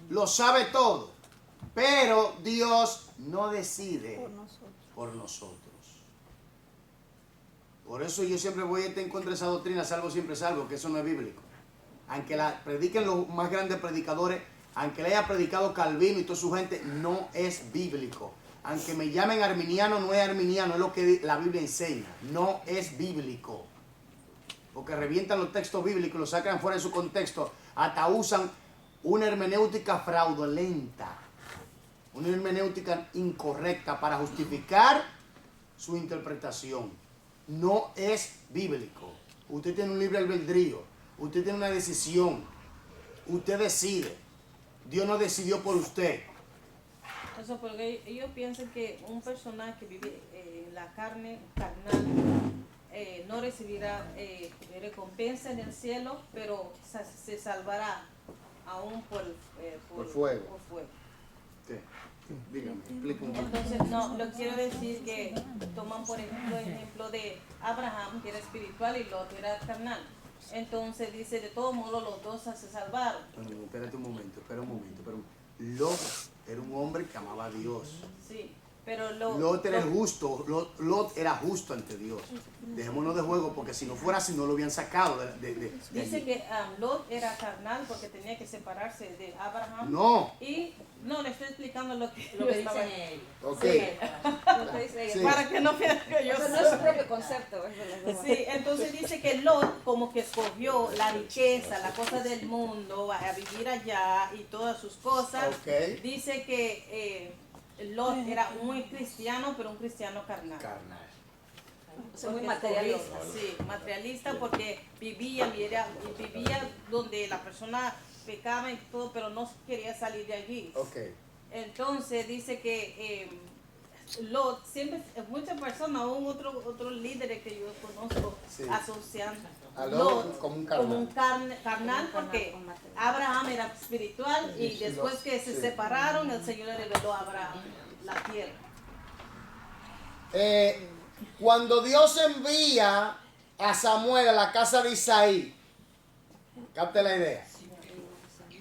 lo sabe todo, pero Dios no decide por nosotros. Por eso yo siempre voy a estar en contra de esa doctrina, salvo siempre salvo, que eso no es bíblico. Aunque la prediquen los más grandes predicadores, aunque le haya predicado Calvino y toda su gente, no es bíblico. Aunque me llamen arminiano, no es arminiano, es lo que la Biblia enseña. No es bíblico. Porque revientan los textos bíblicos, los sacan fuera de su contexto, hasta usan una hermenéutica fraudulenta, una hermenéutica incorrecta para justificar su interpretación. No es bíblico. Usted tiene un libre albedrío, usted tiene una decisión, usted decide. Dios no decidió por usted. Eso porque ellos piensan que un personaje que vive en la carne carnal no recibirá recompensa en el cielo, pero se salvará aún por fuego. Sí. Dígame, explica un poco. Entonces, no, lo quiero decir que toman por ejemplo de Abraham, que era espiritual, y Lot era carnal. Entonces dice, de todos modos los dos se salvaron. No, espérate un momento. Lot era un hombre que amaba a Dios. Sí, pero Lot era el justo, Lot era justo ante Dios. Dejémonos de juego porque si no fuera así no lo habían sacado de dice allí. que Lot era carnal porque tenía que separarse de Abraham. No. Y no, le estoy explicando lo que dice él. Ok. Sí. Lo que dice ella. Sí. Para que no vean que yo Pero no es su propio concepto. Es de las demás. Sí, entonces dice que Lot como que escogió la riqueza, la cosa del mundo, a vivir allá y todas sus cosas. Ok. Dice que Lot era muy cristiano, pero un cristiano carnal. O sea, muy Porque materialista. Sí, materialista porque vivía donde la persona pecaba y todo, pero no quería salir de allí. Ok. Entonces dice que Lot, siempre, muchas personas, aún otros líderes que yo conozco, Sí. asocian A Lot como un carnal. carnal porque Abraham era espiritual y Sí, después Lot, que se sí. separaron, el Señor le reveló a Abraham la tierra. Cuando Dios envía a Samuel a la casa de Isaí, capte la idea.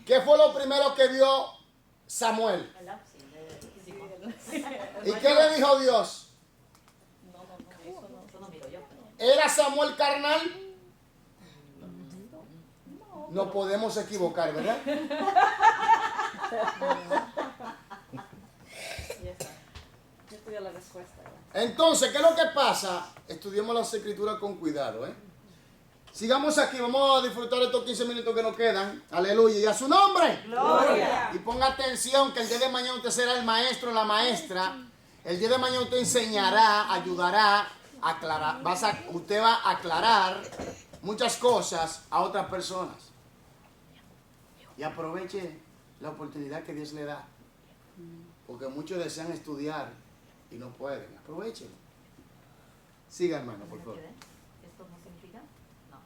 ¿Qué fue lo primero que vio Samuel? ¿Y qué le dijo Dios? ¿Era Samuel carnal? No podemos equivocar, ¿verdad? Yo estudio la respuesta. Entonces, ¿qué es lo que pasa? Estudiemos las escrituras con cuidado, ¿eh? Sigamos aquí, vamos a disfrutar estos 15 minutos que nos quedan. Aleluya. ¿Y a su nombre? Gloria. Y ponga atención que el día de mañana usted será el maestro o la maestra. El día de mañana usted enseñará, ayudará, aclarar. Usted va a aclarar muchas cosas a otras personas. Y aproveche la oportunidad que Dios le da. Porque muchos desean estudiar y no pueden. Aprovechen. Siga, hermano, por favor. ¿Esto no significa? No.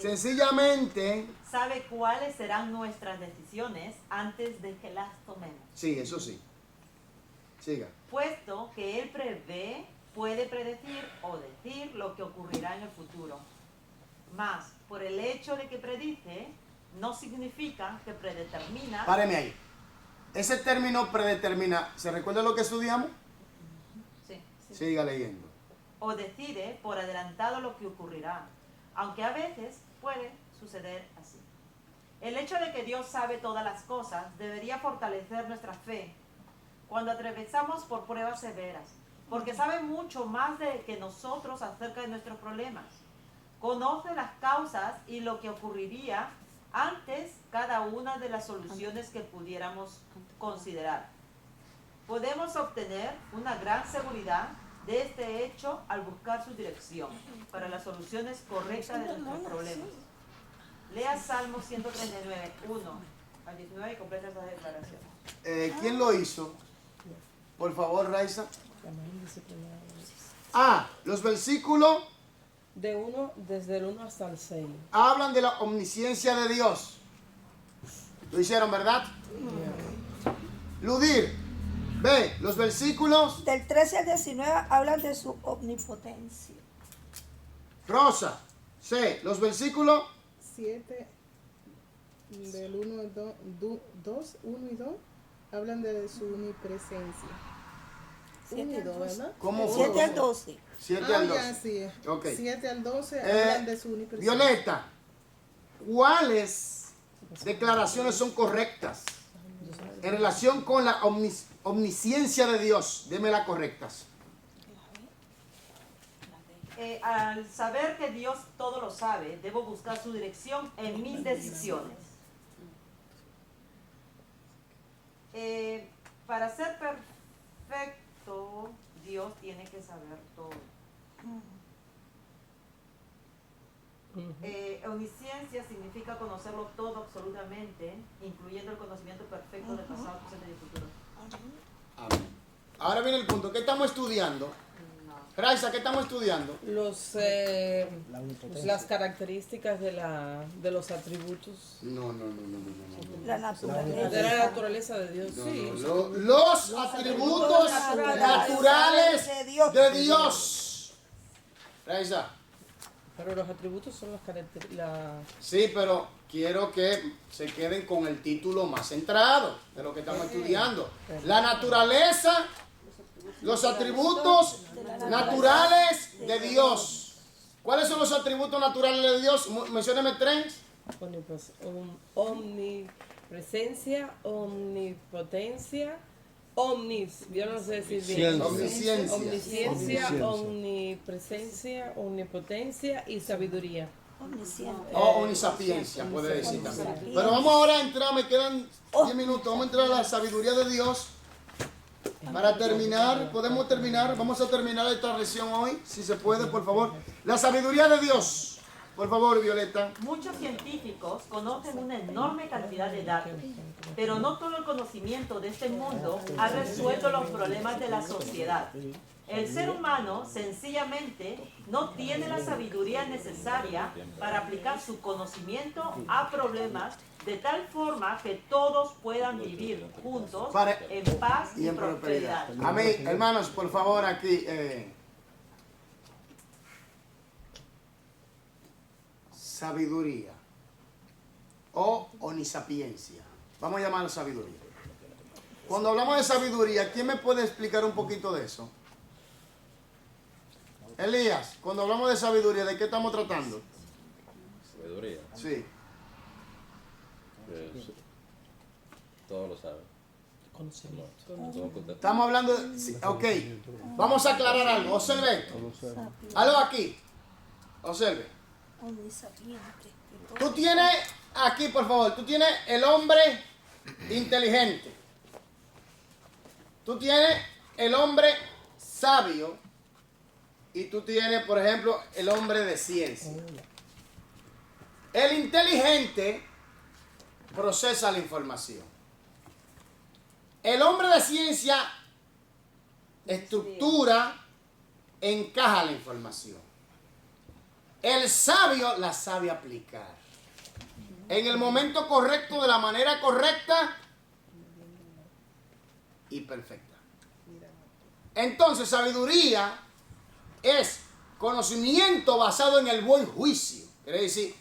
Sencillamente, Sabe cuáles serán nuestras decisiones antes de que las tomemos. sí, eso sí. Siga. Puesto que Él prevé, puede predecir o decir lo que ocurrirá en el futuro. Mas, por el hecho de que predice, no significa que predetermina. Páreme ahí. Ese término predetermina, ¿se recuerda lo que estudiamos? Sí. Siga leyendo. O decide por adelantado lo que ocurrirá, aunque a veces puede suceder así. El hecho de que Dios sabe todas las cosas debería fortalecer nuestra fe cuando atravesamos por pruebas severas, porque sabe mucho más que nosotros acerca de nuestros problemas. Conoce las causas y lo que ocurriría antes cada una de las soluciones que pudiéramos considerar. Podemos obtener una gran seguridad de este hecho al buscar su dirección para las soluciones correctas de nuestros problemas. Lea Salmo 139, 1 al 19 y completa esa declaración. ¿Quién lo hizo? Por favor, Raiza. Los versículos Desde el 1 hasta el 6. hablan de la omnisciencia de Dios. Lo hicieron, ¿verdad? Ludir, ve, los versículos. Del 13 al 19 hablan de su omnipotencia. Rosa, C, los versículos. 7 del 1 y 2 hablan de su omnipresencia. 1 y 2, ¿verdad? ¿Cómo fue? 7 al 12. 7 al 12. Ya, sí. Ok. 7 al 12 hablan de su omnipresencia. Violeta, ¿cuáles declaraciones son correctas en relación con la omnisciencia de Dios? Deme las correctas. Al saber que Dios todo lo sabe, debo buscar su dirección en mis decisiones. Para ser perfecto, Dios tiene que saber todo. Omnisciencia significa conocerlo todo absolutamente, incluyendo el conocimiento perfecto del pasado, presente y futuro. Amén. Ahora viene el punto. ¿Qué estamos estudiando? Raisa, ¿qué estamos estudiando? Las características de los atributos. No. La naturaleza. De la naturaleza de Dios, sí. Los atributos naturales de Dios. Raisa. Pero los atributos son las características. Sí, pero quiero que se queden con el título más centrado de lo que estamos estudiando. La naturaleza, los atributos naturales de Dios. ¿Cuáles son los atributos naturales de Dios? Mencióneme 3. Omnipresencia, omnipotencia, yo no sé decir bien. Omnisciencia, omnipresencia, omnipotencia y sabiduría. O omnisapiencia, puede decir también. Pero vamos ahora a entrar, me quedan 10 minutos, vamos a entrar a la sabiduría de Dios. Para terminar, podemos terminar, vamos a terminar esta lección hoy, si se puede, por favor. La sabiduría de Dios. Por favor, Violeta. Muchos científicos conocen una enorme cantidad de datos, pero no todo el conocimiento de este mundo ha resuelto los problemas de la sociedad. El ser humano sencillamente no tiene la sabiduría necesaria para aplicar su conocimiento a problemas de tal forma que todos puedan vivir juntos en paz y prosperidad. Amén. Hermanos, por favor, aquí. Sabiduría o onisapiencia. Vamos a llamarlo sabiduría. Cuando hablamos de sabiduría, ¿quién me puede explicar un poquito de eso? Elías, cuando hablamos de sabiduría, ¿de qué estamos tratando? Sabiduría. Sí. Todo lo sabe. Estamos hablando de... Sí, ok. Vamos a aclarar algo. Observe esto. Algo aquí. Observe. Tú tienes aquí, por favor, tú tienes el hombre inteligente. Tú tienes el hombre sabio. Y tú tienes, por ejemplo, el hombre de ciencia. El inteligente procesa la información. El hombre de ciencia estructura, encaja la información. El sabio la sabe aplicar. En el momento correcto, de la manera correcta y perfecta. Entonces, sabiduría es conocimiento basado en el buen juicio. Quiere decir,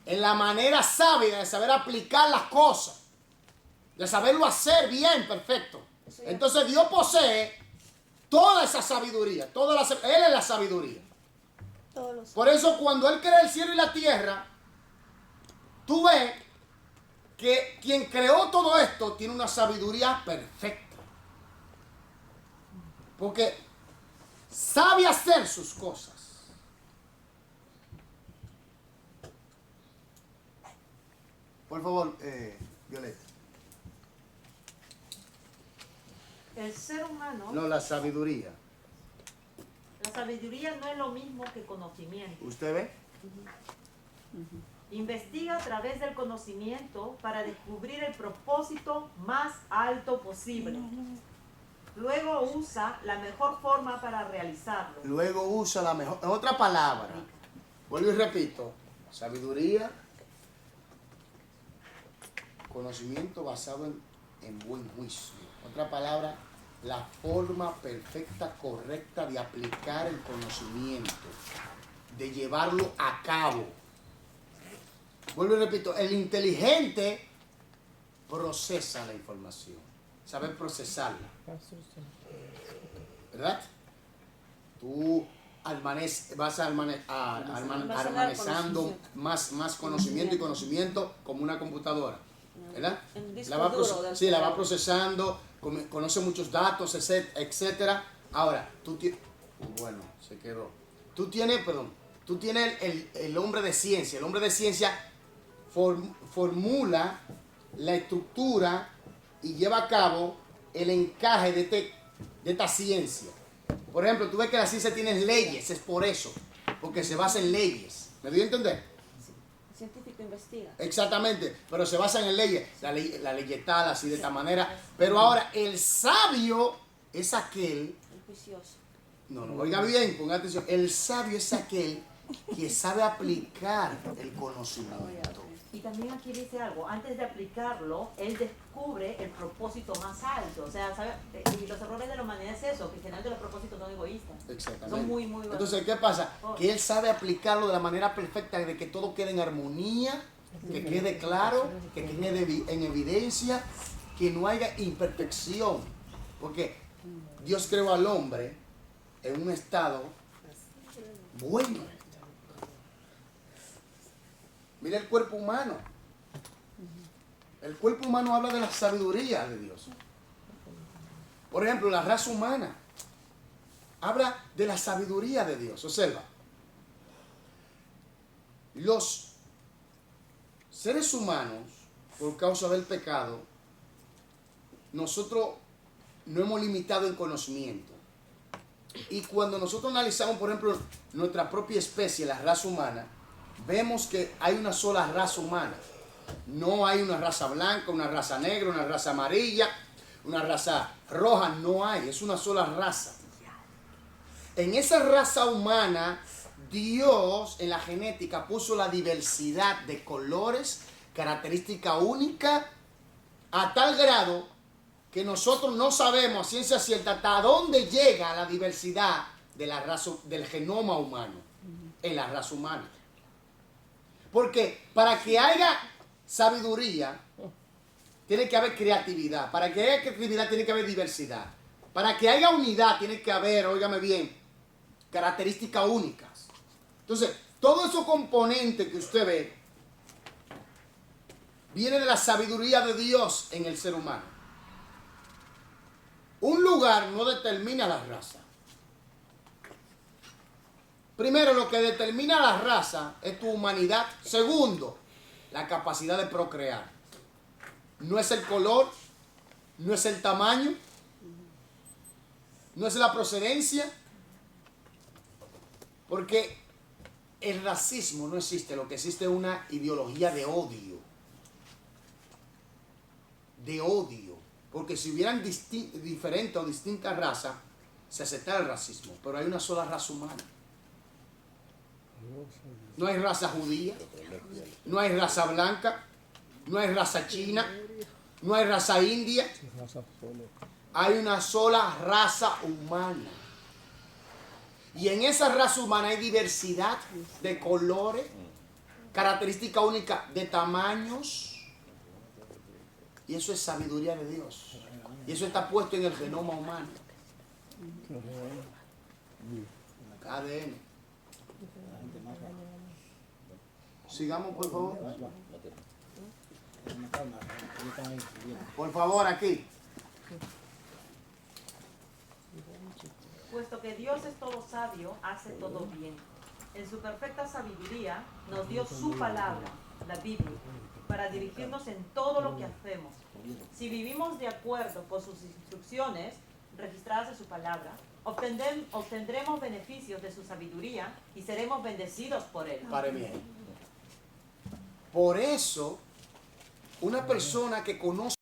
en la manera sabia de saber aplicar las cosas. De saberlo hacer bien, perfecto. Entonces Dios posee toda esa sabiduría. Él es la sabiduría. Por eso cuando Él crea el cielo y la tierra, tú ves que quien creó todo esto tiene una sabiduría perfecta. Porque sabe hacer sus cosas. Por favor, Violeta. El ser humano... No, la sabiduría. La sabiduría no es lo mismo que conocimiento. ¿Usted ve? Investiga a través del conocimiento para descubrir el propósito más alto posible. Luego usa la mejor forma para realizarlo. Luego usa la mejor... En otra palabra, vuelvo y repito, sabiduría, conocimiento basado en buen juicio. Otra palabra, la forma perfecta, correcta de aplicar el conocimiento, de llevarlo a cabo. Vuelvo y repito, el inteligente procesa la información, sabe procesarla. ¿Verdad? Tú vas almacenando más conocimiento y conocimiento como una computadora. ¿Verdad? La va procesando, conoce muchos datos, etcétera. Ahora, tú tienes... Bueno, se quedó. Tú tienes el hombre de ciencia. El hombre de ciencia formula la estructura y lleva a cabo el encaje de esta ciencia. Por ejemplo, tú ves que la ciencia tiene leyes, es por eso, porque se basa en leyes. ¿Me doy a entender? El científico investiga. Exactamente, pero se basan en leyes. La ley tal, así de esta manera. Pero ahora, el sabio es aquel, El juicioso. No, no, oiga bien, ponga atención. El sabio es aquel que sabe aplicar el conocimiento. Y también aquí dice algo, antes de aplicarlo, él descubre el propósito más alto. O sea, ¿sabe? Y los errores de la humanidad es eso, que generalmente los propósitos son egoístas. Exactamente. Son muy, muy buenos. Entonces, ¿qué pasa? Que él sabe aplicarlo de la manera perfecta, de que todo quede en armonía, que quede claro, que quede en evidencia, que no haya imperfección. Porque Dios creó al hombre en un estado bueno. Mira el cuerpo humano. El cuerpo humano habla de la sabiduría de Dios. Por ejemplo, la raza humana habla de la sabiduría de Dios. Observa. Los seres humanos, por causa del pecado, nosotros no hemos limitado en conocimiento. Y cuando nosotros analizamos, por ejemplo, nuestra propia especie, la raza humana, vemos que hay una sola raza humana. No hay una raza blanca, una raza negra, una raza amarilla, una raza roja. No hay, es una sola raza. En esa raza humana, Dios en la genética puso la diversidad de colores, característica única, a tal grado que nosotros no sabemos a ciencia cierta hasta dónde llega la diversidad de la raza, del genoma humano en la raza humana. Porque para que haya sabiduría, tiene que haber creatividad. Para que haya creatividad, tiene que haber diversidad. Para que haya unidad, tiene que haber, óigame bien, características únicas. Entonces, todos esos componentes que usted ve, viene de la sabiduría de Dios en el ser humano. Un lugar no determina la raza. Primero, lo que determina la raza es tu humanidad. Segundo, la capacidad de procrear. No es el color, no es el tamaño, no es la procedencia. Porque el racismo no existe, lo que existe es una ideología de odio. De odio. Porque si hubieran diferentes o distintas razas, se aceptara el racismo. Pero hay una sola raza humana. No hay raza judía, no hay raza blanca, no hay raza china, no hay raza india. Hay una sola raza humana. Y en esa raza humana hay diversidad de colores, característica única de tamaños. Y eso es sabiduría de Dios. Y eso está puesto en el genoma humano. ADN. Sigamos, por favor. Por favor, aquí. Puesto que Dios es todo sabio, hace todo bien. En su perfecta sabiduría nos dio su palabra, la Biblia, para dirigirnos en todo lo que hacemos. Si vivimos de acuerdo con sus instrucciones registradas en su palabra, obtendremos beneficios de su sabiduría y seremos bendecidos por él. Pare bien. Por eso, una persona que conoce